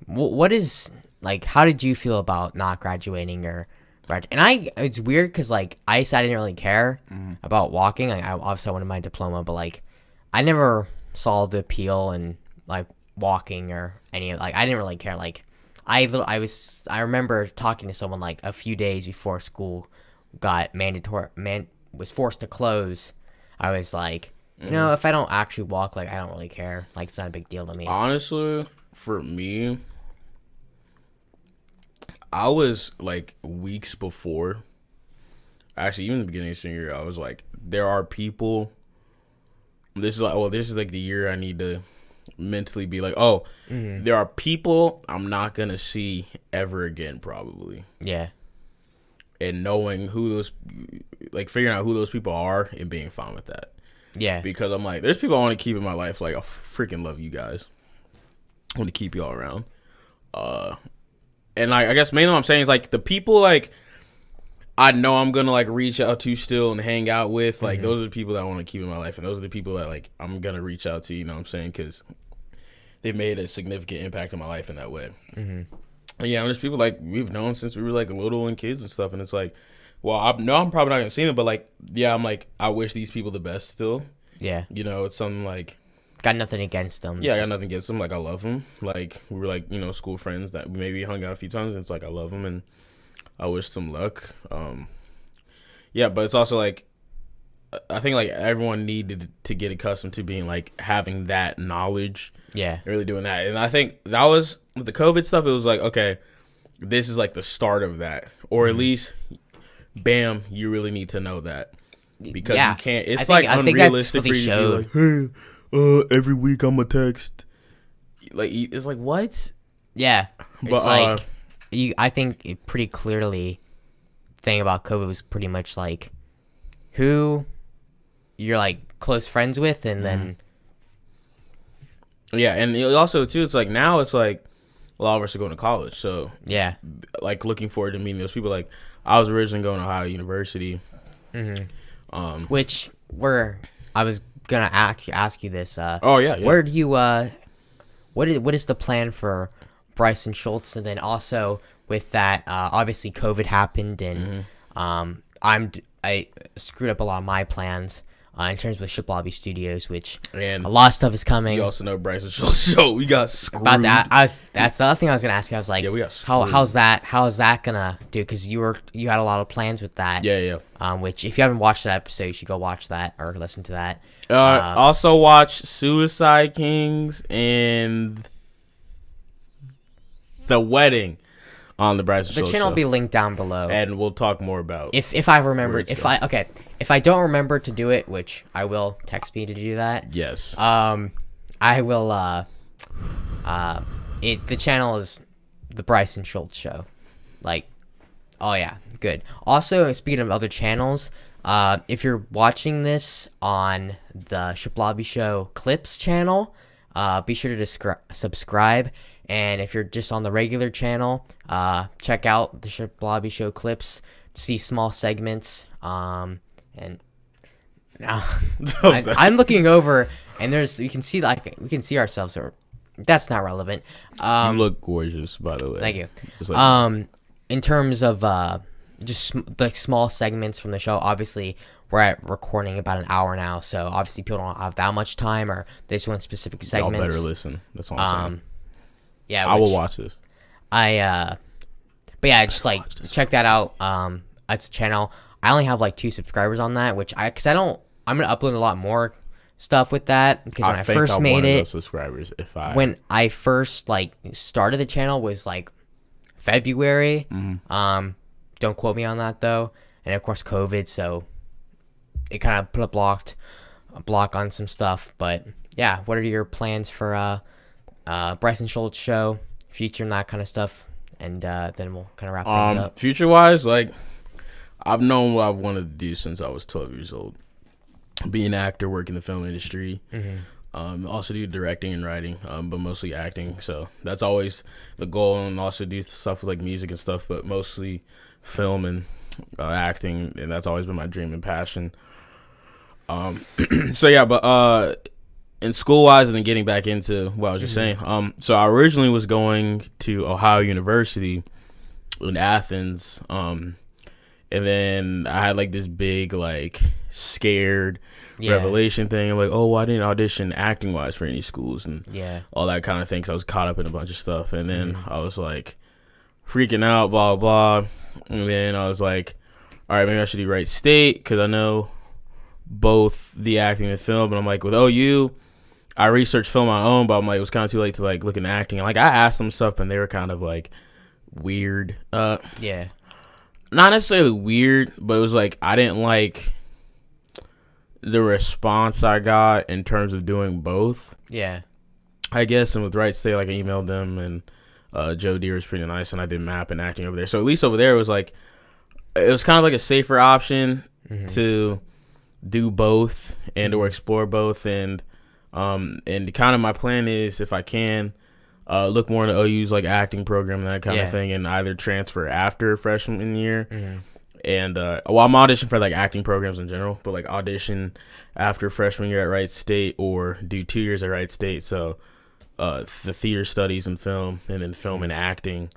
what is like? How did you feel about not graduating or And it's weird because like I said I didn't really care about walking. Like, I obviously wanted my diploma, but like I never saw the appeal in like walking or any like I didn't really care. Like I remember talking to someone like a few days before school got was forced to close. I was like, you know, if I don't actually walk, like I don't really care. Like it's not a big deal to me. Honestly, for me, I was like weeks before. Actually, even in the beginning of senior year, I was like, there are people. This is like the year I need to mentally be like, there are people I'm not gonna see ever again, probably. Yeah. And knowing who those, like figuring out who those people are and being fine with that. Yeah. Because I'm like, there's people I want to keep in my life. Like, I freaking love you guys. I want to keep y'all around. And like, I guess mainly what I'm saying is like the people like I know I'm gonna like reach out to still and hang out with. Like those are the people that I want to keep in my life, and those are the people that like I'm gonna reach out to. You know what I'm saying? Because they've made a significant impact in my life in that way. And yeah, there's people like we've known since we were like little and kids and stuff, and it's like, well, I'm probably not gonna see them, but like, yeah, I'm like, I wish these people the best still. Yeah. You know, it's something like. Got nothing against them. Yeah, I got nothing against them. Like, I love them. Like, we were, like, you know, school friends that we maybe hung out a few times. And it's like, I love them, and I wish them luck. Yeah, but it's also, like, I think, like, everyone needed to get accustomed to being, like, having that knowledge. Yeah. Really doing that. And I think that was, with the COVID stuff, it was like, okay, this is, like, the start of that. Or at least, bam, you really need to know that. because Yeah. you can't. It's I think that's unrealistic what for they you showed. to be like, hey, every week I'm a text. Like it's like what? Yeah, But it's like I think it pretty clearly. The thing about COVID was pretty much like who you're like close friends with, and then yeah, and also too, it's like now it's like a lot of us are going to college, so yeah, like looking forward to meeting those people. Like I was originally going to Ohio University, which I was gonna actually ask you this. yeah. Where do you what is the plan for Bryson Schultz, and then also with that, obviously COVID happened, and I screwed up a lot of my plans in terms of Shiplabi Studios, which And a lot of stuff is coming. you also know Bryson Schultz show. We got screwed. About that, that's the other thing I was gonna ask you. I was like, Yeah, we got how's that gonna do? Because you had a lot of plans with that. Yeah. Which if you haven't watched that episode, you should go watch that or listen to that. Also watch Suicide Kings and The Wedding on the Bryson The Schultz channel show. will be linked down below. And we'll talk more about If I remember, where it's if going. I don't remember to do it, which I will, text me to do that. Yes. I will. The channel is the Bryson Schultz Show. Like, oh yeah, good. Also, speaking of other channels, if you're watching this on the Shiplabi Show Clips channel, be sure to subscribe. And if you're just on the regular channel, check out the Shiplabi Show Clips. See small segments. And now I'm looking over, and we can see ourselves. Or that's not relevant. You look gorgeous, by the way. Thank you. Just like In terms of just like small segments from the show, obviously we're at recording about an hour now, so obviously people don't have that much time, or they just want specific y'all segments. better listen. That's all I'm saying. Yeah, I will watch this. but yeah, just like check that out. It's a channel. I only have like 2 subscribers on that, I'm gonna upload a lot more stuff with that, because when I first made it, subscribers. when I first like started the channel was like February. Don't quote me on that though. And of course COVID, so it kind of put a block on some stuff. But yeah, what are your plans for Bryson Schultz show, future, and that kind of stuff? And then we'll kind of wrap things up. Future wise, like I've known what I've wanted to do since I was 12 years old. Be an actor, work in the film industry. Also do directing and writing, but mostly acting. So that's always the goal, and also do stuff with like music and stuff, but mostly film and acting, and that's always been my dream and passion. So yeah, but in school wise, and then getting back into what I was just saying. So I originally was going to Ohio University in Athens, and then I had like this big like scared revelation thing. I'm like, oh, I didn't audition acting wise for any schools and all that kind of thing. So I was caught up in a bunch of stuff, and then I was like freaking out, blah blah. And then I was like, all right, maybe I should do Wright State, because I know both the acting and film. And I'm like, with OU, I researched film on my own, but I'm like, it was kind of too late to like look into acting. And like I asked them stuff, and they were kind of like weird. Not necessarily weird, but it was like I didn't like the response I got in terms of doing both. I guess. And with Wright State, like I emailed them, and Joe Deere was pretty nice, and I did map and acting over there. So at least over there, it was kind of like a safer option to do both and or explore both. And kind of my plan is, if I can, look more into OU's like acting program and that kind of thing, and either transfer after freshman year. And I'm auditioning for like acting programs in general, but like audition after freshman year at Wright State, or do 2 years at Wright State. So the theater studies and film, and then film and acting,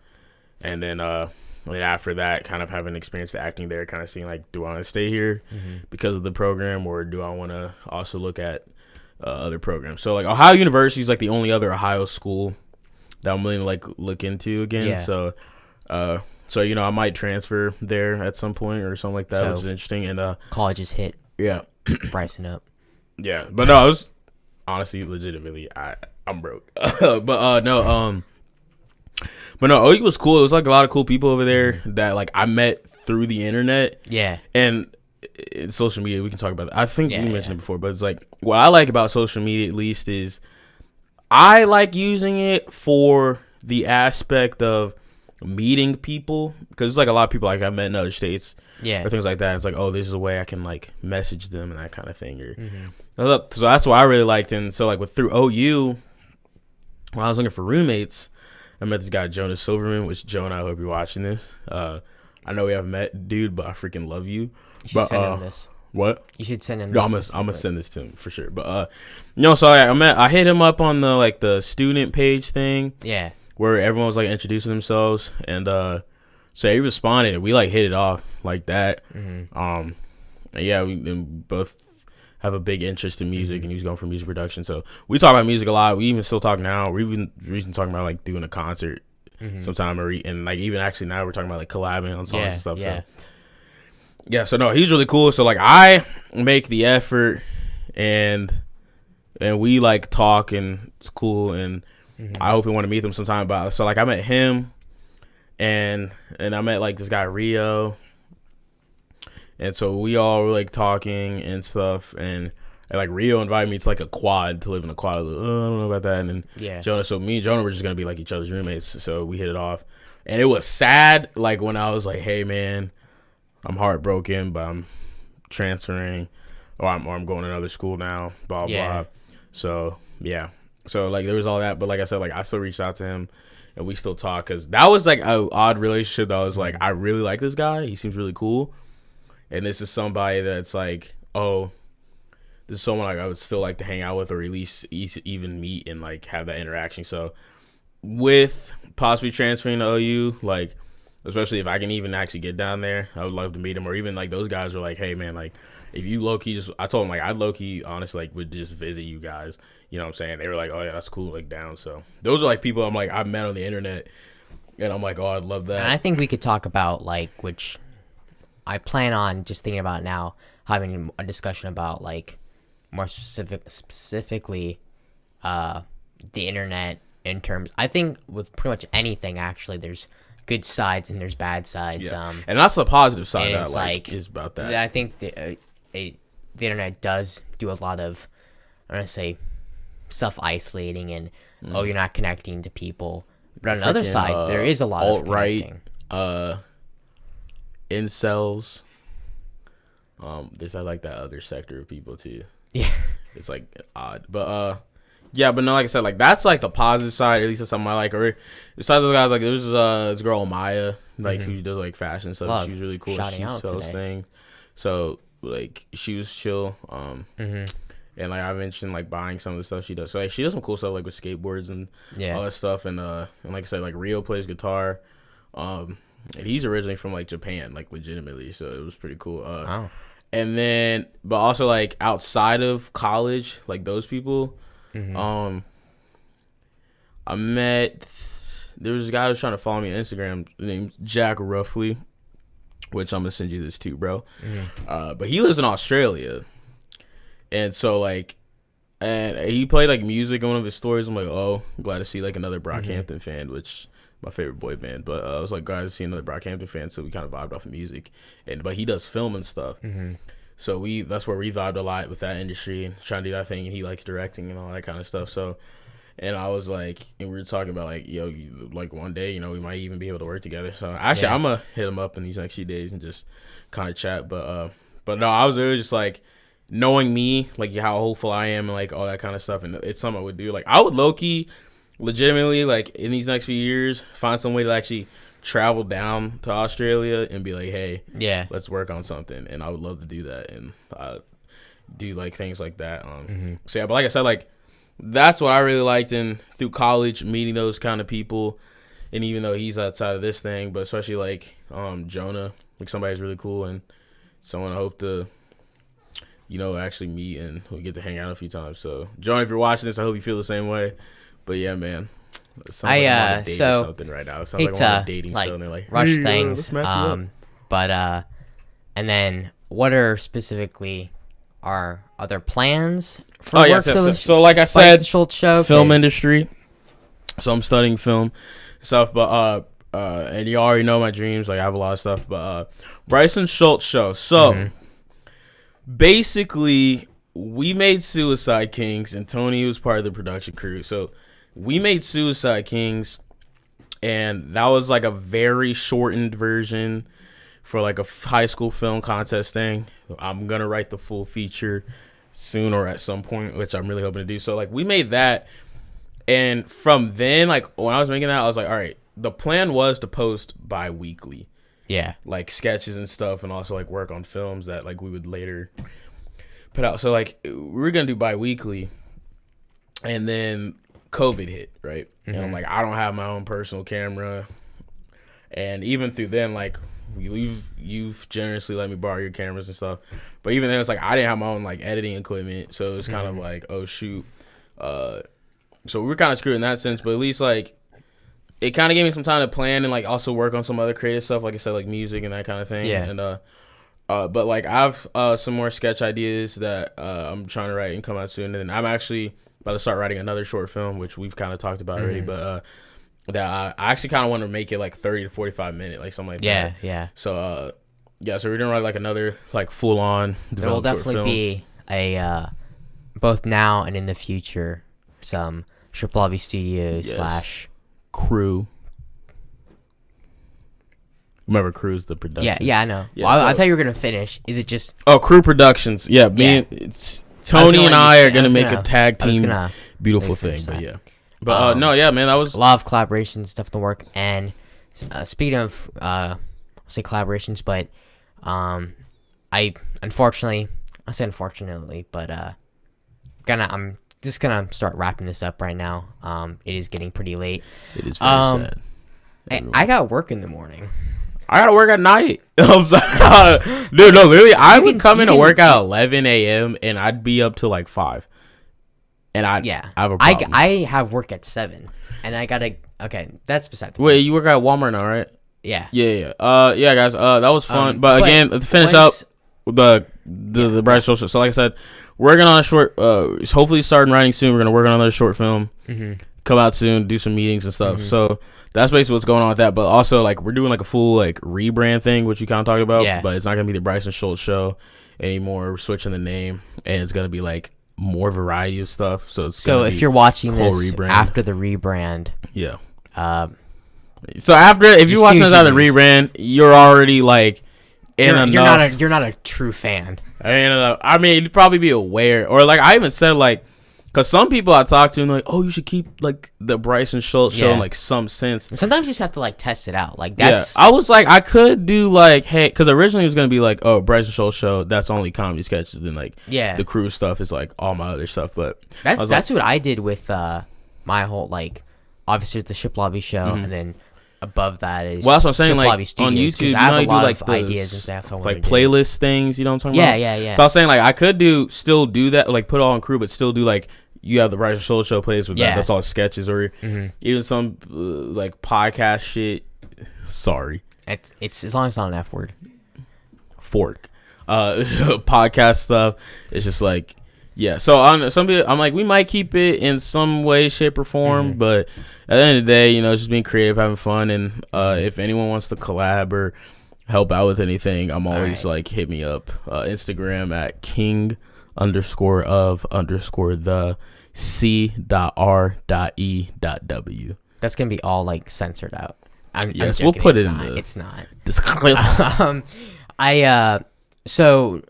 and then after that, kind of have an experience for acting there, kind of seeing like, do I want to stay here because of the program, or do I want to also look at other programs? So like Ohio University is like the only other Ohio school that I'm willing to like look into again. So you know, I might transfer there at some point or something like that, which is interesting. And colleges hit Bryson up. But no, I was honestly legitimately I'm broke. But no, OU was cool. It was like a lot of cool people over there that like I met through the internet. And in social media, we can talk about that. I think we mentioned it before, but it's like what I like about social media at least is I like using it for the aspect of meeting people, because it's like a lot of people like I met in other states, or things like that. It's like, oh, this is a way I can like message them and that kind of thing. Or so that's what I really liked. And so like through OU, when I was looking for roommates, I met this guy Jonas Silverman. Which Jonah, I hope you're watching this. I know we haven't met, dude, but I freaking love you. You should send him this. What? You should send him this. No, I'm gonna send this to him for sure. But so I hit him up on the student page thing. Yeah. Where everyone was like introducing themselves, and so he responded. We like hit it off like that. And yeah, we both have a big interest in music, and he was going for music production. So we talk about music a lot. We even still talk now. We even recently talking about like doing a concert sometime, and like even actually now we're talking about like collabing on songs and stuff. So no, he's really cool. So like I make the effort, and we like talk, and it's cool, and I hope we want to meet them sometime. But so like I met him, and I met like this guy Rio, and so we all were like talking and stuff, and like Rio invited me to like a quad, to live in a quad. I was like, oh, I don't know about that. And then Jonah, so me and Jonah were just gonna be like each other's roommates. So we hit it off, and it was sad. Like when I was like, hey man, I'm heartbroken, but I'm transferring, or I'm going to another school now. Blah blah. So yeah. So like there was all that, but like I said, like I still reached out to him, and we still talk, because that was like an odd relationship. That I was like, I really like this guy. He seems really cool, and this is somebody that's like, oh, this is someone like I would still like to hang out with, or at least even meet and like have that interaction. So with possibly transferring to OU, like especially if I can even actually get down there, I would love to meet him. Or even like those guys were like, hey man, like if you low-key just, I told him like I'd low-key honestly like would just visit you guys, you know what I'm saying? They were like, oh yeah, that's cool, like down. So those are like people I'm like I've met on the internet, and I'm like, oh, I'd love that. And I think we could talk about like, which I plan on just thinking about now, having a discussion about like more specifically the internet, in terms, I think with pretty much anything actually, there's good sides and there's bad sides. And that's the positive side that like is about that. I think the internet does do a lot of, I'm gonna say, self-isolating, and oh, you're not connecting to people. But on the other side, there is a lot of connecting. Incels. There's like that other sector of people too. Yeah, it's like odd, but yeah, but no, like I said, like that's like the positive side. At least that's something I like. Or besides those guys, like there's this girl Maya, like who does like fashion stuff. She was really cool. She sells things, so like she was chill. And like I mentioned, like buying some of the stuff she does. So like she does some cool stuff like with skateboards and all that stuff. And like I said, like Rio plays guitar. And he's originally from like Japan, like legitimately. So it was pretty cool. Wow. And then, but also like outside of college, like those people, I met, there was a guy who was trying to follow me on Instagram named Jack Ruffley, which I'm gonna send you this too, bro. But he lives in Australia, and so like, and he played like music in one of his stories. I'm like, oh, glad to see like another Brockhampton fan, which my favorite boy band. But I was like, glad to see another Brockhampton fan, so we kind of vibed off of music. But he does film and stuff. So that's where we vibed a lot with that industry and trying to do that thing. And he likes directing and all that kind of stuff. So, and I was like, and we were talking about like, yo, like one day, you know, we might even be able to work together. So actually, I'm gonna hit him up in these next few days and just kind of chat. But no, I was really just like, knowing me, like how hopeful I am and like all that kind of stuff. And it's something I would do. Like I would low key, legitimately, like in these next few years, find some way to actually travel down to Australia and be like, hey, let's work on something. And I would love to do that and do like things like that. So yeah, but like I said, like that's what I really liked in through college, meeting those kind of people. And even though he's outside of this thing, but especially like Jonah, like somebody's really cool and someone I hope to, you know, actually meet, and we get to hang out a few times. So Jonah, if you're watching this, I hope you feel the same way. But yeah, man. It sounds like I'm on a date or something right now. It sounds like I'm on a dating show and they're like, rush things. But and then what are specifically our other plans for work? So like I said, Schultz show, film industry. So I'm studying film stuff, but and you already know my dreams. Like I have a lot of stuff, but Bryson Schultz show. So basically, we made Suicide Kings, and Tony was part of the production crew. So we made Suicide Kings, and that was like a very shortened version for like a high school film contest thing. I'm gonna write the full feature soon or at some point, which I'm really hoping to do. So like we made that, and from then, like when I was making that, I was like, all right, the plan was to post bi-weekly. Yeah. Like sketches and stuff, and also like work on films that like we would later put out. So like we were gonna do bi-weekly, and then COVID hit, right? And I'm like, I don't have my own personal camera, and even through then, like you've generously let me borrow your cameras and stuff, but even then it's like I didn't have my own like editing equipment, so it was kind of like, oh shoot. So we were kind of screwed in that sense, but at least like it kind of gave me some time to plan and like also work on some other creative stuff, like I said, like music and that kind of thing. Yeah. And but like I've some more sketch ideas that I'm trying to write and come out soon, and I'm actually about to start writing another short film, which we've kind of talked about already, but that I actually kind of want to make it like 30 to 45 minutes, like something like that. Yeah. So yeah, so we're gonna write like another like full on There will definitely be a both now and in the future some Shiplabi Studios / crew. Remember, crew's the production. Yeah, I know. Yeah, Well, I so- thought you were gonna finish. Is it just Crew Productions. Yeah, Tony and I are gonna make a tag team, beautiful thing. finish But that. yeah, but no, yeah, man, that was a lot of collaborations, stuff in the work. And speaking of, I'll say collaborations, but I unfortunately, I say unfortunately, but I'm just gonna start wrapping this up right now. It is getting pretty late. It is very sad. I got work in the morning. I gotta work at night. I'm sorry, dude. No, literally, I would come in to work at 11 a.m. and I'd be up to like 5. And I have a problem. I have work at 7, and I gotta. Okay, that's beside the point. Wait, you work at Walmart now, right? Yeah. Yeah. Yeah, guys. That was fun. But again, to finish up the Bryson Show. So like I said, working on a short. Hopefully starting writing soon. We're gonna work on another short film. Come out soon. Do some meetings and stuff. So that's basically what's going on with that. But also like we're doing like a full like rebrand thing, which you kind of talked about. Yeah. But it's not gonna be the Bryson Schultz Show anymore. We're switching the name, and it's gonna be like more variety of stuff. So it's So gonna if be you're watching whole this rebrand. after the rebrand, Yeah. so if you're watching this after the Studios. rebrand, you're already like you're not a true fan. I mean, you'd probably be aware, or like I even said like, because some people I talk to and like, oh, you should keep like the Bryson Schultz show in like some sense. And sometimes you just have to like test it out. Like that's I was like, I could do like, hey, because originally it was gonna be like, oh, Bryson Schultz show, that's only comedy sketches, and like the crew stuff is like all my other stuff. But that's what I did with my whole like obviously it's the Shiplabi Show, and then above that is well, that's what I'm saying. Shiplabi Like Studios, on 'cause YouTube, you I have know, a you do lot like of ideas and stuff I wanna like do. playlist things. You know what I'm talking about? Yeah. So I was saying like I could still do that, like put it all on crew, but still do like you have the Bryson Schultz Show plays with that. That's all sketches, or even some like podcast shit. Sorry, it's as long as it's not an F word. Fork, podcast stuff. It's just like So on some people, I'm like we might keep it in some way, shape, or form, but at the end of the day, you know, it's just being creative, having fun, and if anyone wants to collab or help out with anything, I'm always like hit me up. Instagram at king_of_the c.r.e.w. That's gonna be all like censored out. I'm Yes, joking. we'll put It's it in not. the It's not. disclaimer. So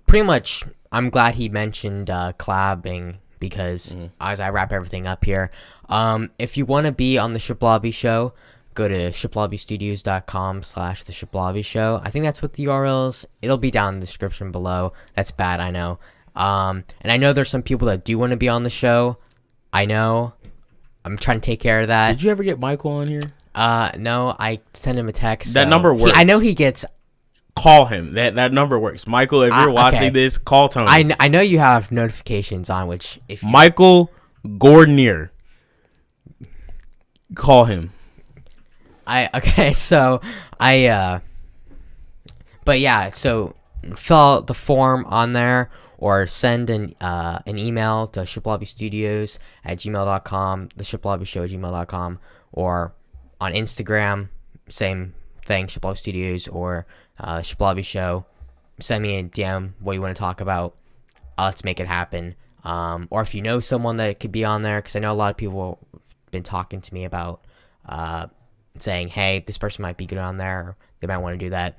pretty much I'm glad he mentioned collabing because as I wrap everything up here, if you want to be on the Shiplabi Show, go to shiplabistudios.com/the Shiplabi Show. I think that's what the URL is. It'll be down in the description below. That's bad, I know. And I know there's some people that do want to be on the show. I know. I'm trying to take care of that. Did you ever get Michael on here? No, I send him a text. That number works. I know he gets. Call him. That number works. Michael, if you're watching this, call Tony. I know you have notifications on, which if you, Michael Gordonier. Call him. so fill out the form on there or send an email to shiplabistudios@gmail.com, the shiplabishow@gmail.com, or on Instagram, same thing, Shiplabi Studios or Shiplabi Show. send me a DM what you want to talk about. Let's make it happen. Or if you know someone that could be on there, because I know a lot of people have been talking to me about saying, hey, this person might be good on there, or they might want to do that.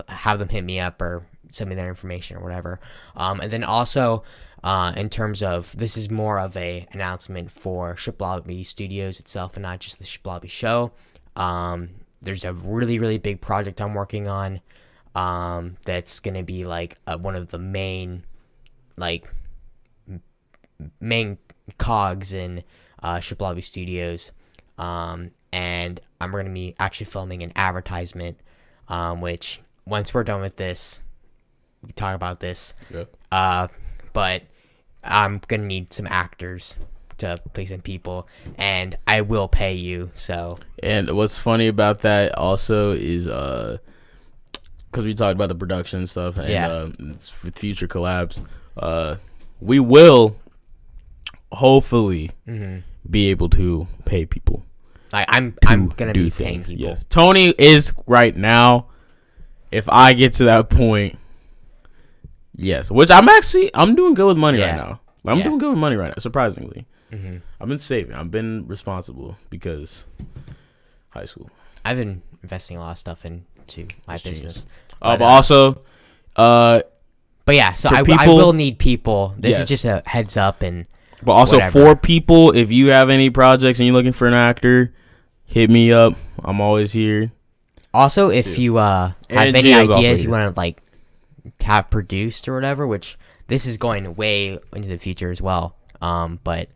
Have them hit me up or send me their information or whatever. And then also, in terms of, this is more of a announcement for Shiplabi Studios itself and not just the Shiplabi Show. There's a really, really big project I'm working on that's going to be like one of the main cogs in Shiplabi Studios. And I'm going to be actually filming an advertisement, which once we're done with this, we can talk about this. Yeah. But I'm going to need some actors to play some people, and I will pay you. So. And what's funny about that also is because we talked about the production and stuff, and it's for future collabs. We will hopefully be able to pay people. I'm gonna be paying people. Yes. Tony is right now. If I get to that point, yes. Which I'm doing good with money right now. I'm doing good with money right now. Surprisingly, I've been saving. I've been responsible because high school. I've been investing a lot of stuff into my business. But also, but yeah. So I will need people. This is just a heads up and. But also for people, if you have any projects and you're looking for an actor, hit me up. I'm always here. Also, if you have any ideas you want to like have produced or whatever, which this is going way into the future as well. But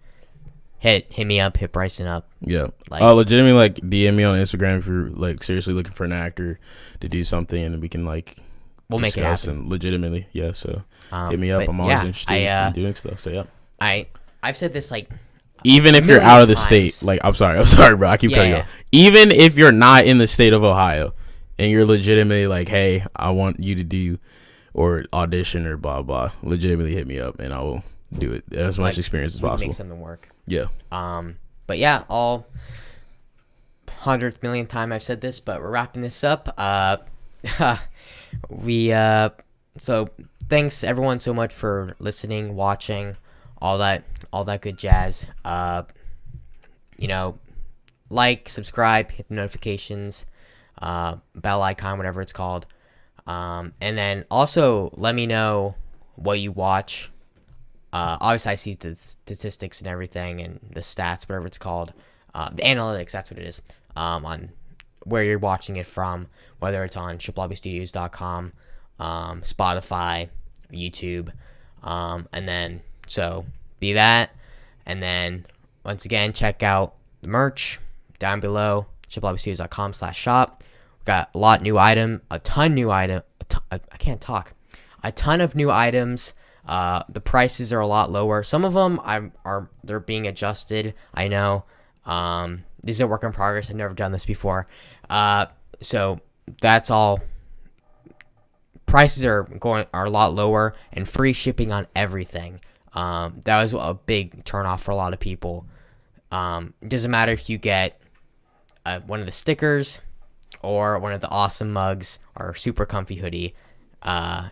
hit me up, hit Bryson up. Yeah. Legitimately, like DM me on Instagram if you're like seriously looking for an actor to do something, and we can like we'll make it happen. Legitimately, yeah. So hit me up. I'm always interested in doing stuff. So yeah. I've said this like even if you're out of the state, like I'm sorry, bro. I keep cutting you off. Even if you're not in the state of Ohio and you're legitimately like, hey, I want you to do or audition or blah blah, legitimately hit me up and I will do it as much experience as possible. Make something work. Yeah. But yeah, all 100th millionth time I've said this, but we're wrapping this up. So thanks everyone so much for listening, watching, all that good jazz. Like, subscribe, hit the notifications, bell icon, whatever it's called. And then also let me know what you watch. Obviously I see the statistics and everything and the stats, whatever it's called. The analytics, that's what it is. On where you're watching it from, whether it's on shiplabistudios.com, Spotify, YouTube, and then so be that. And then once again, check out the merch down below, shiplabistudios.com/shop. We got a ton of new items. The prices are a lot lower. Some of them they're being adjusted. I know. This is a work in progress. I've never done this before. So that's all. Prices are a lot lower and free shipping on everything. That was a big turnoff for a lot of people. It doesn't matter if you get one of the stickers or one of the awesome mugs or super comfy hoodie.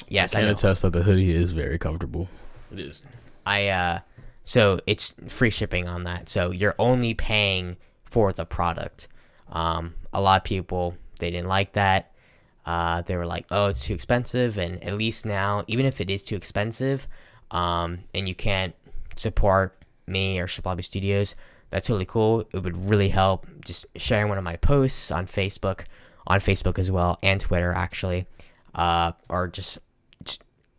Yes, I can attest that the hoodie is very comfortable. It is. So it's free shipping on that. So you're only paying for the product. A lot of people, they didn't like that. They were like, oh, it's too expensive. And at least now, even if it is too expensive, and you can't support me or Shiplabi Studios, that's really cool. It would really help just sharing one of my posts on Facebook as well, and Twitter actually, or just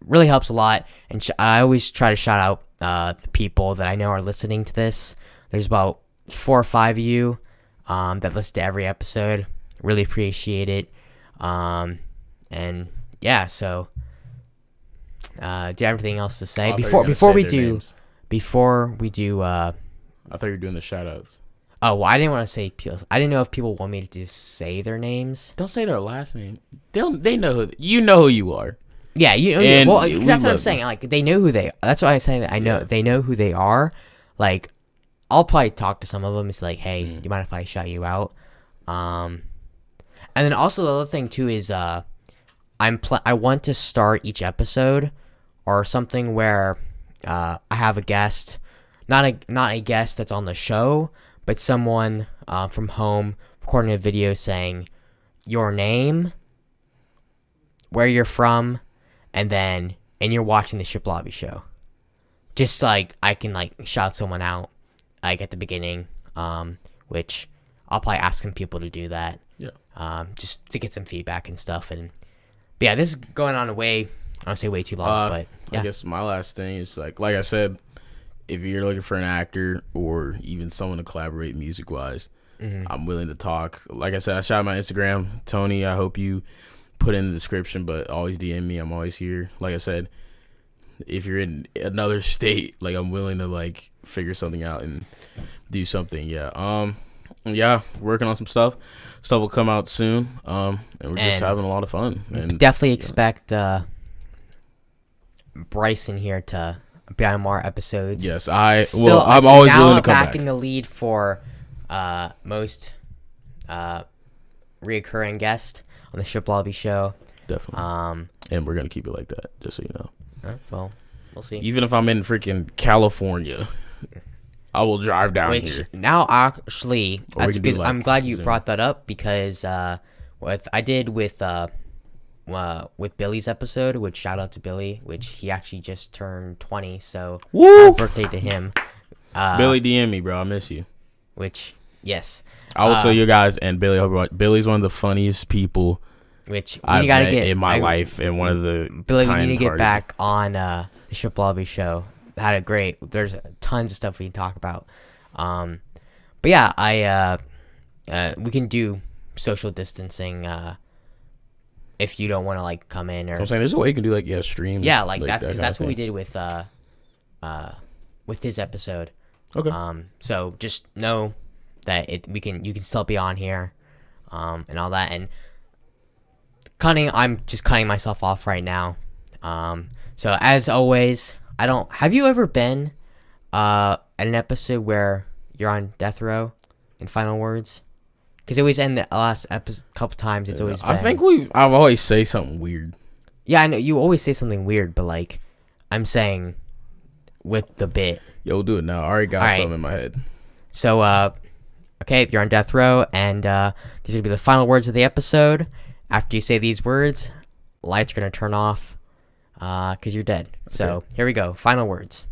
really helps a lot. And I always try to shout out the people that I know are listening to this. There's about 4 or 5 of you that listen to every episode. Really appreciate it. And yeah, so do you have anything else to say before we do? I thought you were doing the shout outs. Oh, well, I didn't want to say people. I didn't know if people want me to just say their names. Don't say their last name. They know who you know who you are. Yeah, you know. Well, that's what I'm saying. Like, they know who they. That's why I'm saying that I know they know who they are. Like, I'll probably talk to some of them. It's like, hey, do you mind if I shout you out? And then also the other thing too is I want to start each episode or something where I have a guest, not a guest that's on the show, but someone from home recording a video saying your name, where you're from, and you're watching the Shiplabi Show. Just like I can like shout someone out like at the beginning, which I'll probably ask some people to do that. Yeah. Just to get some feedback and stuff. But yeah, this is going on I don't say way too long, but yeah. I guess my last thing is like I said, if you're looking for an actor or even someone to collaborate music wise, I'm willing to talk. Like I said, I shot my Instagram, Tony. I hope you put in the description, but always DM me. I'm always here. Like I said, if you're in another state, like I'm willing to like figure something out and do something. Yeah. Yeah, working on some stuff. Stuff will come out soon. And we're just having a lot of fun. And definitely expect Bryson here to be on more episodes. Yes, I'm always willing to come back. Back in the lead for most reoccurring guest on the Shiplabi Show. Definitely. And we're gonna keep it like that, just so you know. Well, we'll see. Even if I'm in freaking California, I will drive down here. Now, actually, that's good. Like I'm glad you Zoom. brought that up because with Billy's episode, which shout out to Billy, which he actually just turned 20, so Woo! happy birthday to him. Billy, DM me, bro. I miss you. Which, yes, I will tell you guys, and Billy, Billy's one of the funniest people which I've you gotta met get in my life, and one of the Billy. We need to get kind-hearted- back on the Shiplabi Show. There's tons of stuff we can talk about. But yeah, we can do social distancing if you don't want to like come in or. So I'm saying there's a way you can do like streams. Yeah, like that's that because kind that's of what we thing. did with his episode. Okay. So just know that you can still be on here, and all that. And I'm just cutting myself off right now. So as always, have you ever been at an episode where you're on death row in final words? Because it always end the last episode couple times. It's always been. I think I've always say something weird. Yeah, I know you always say something weird, but like I'm saying with the bit. Yo, we'll do it now. I already got something in my head. So okay, you're on death row, and these are gonna be the final words of the episode. After you say these words, lights are gonna turn off, because you're dead. Okay. So here we go. Final words.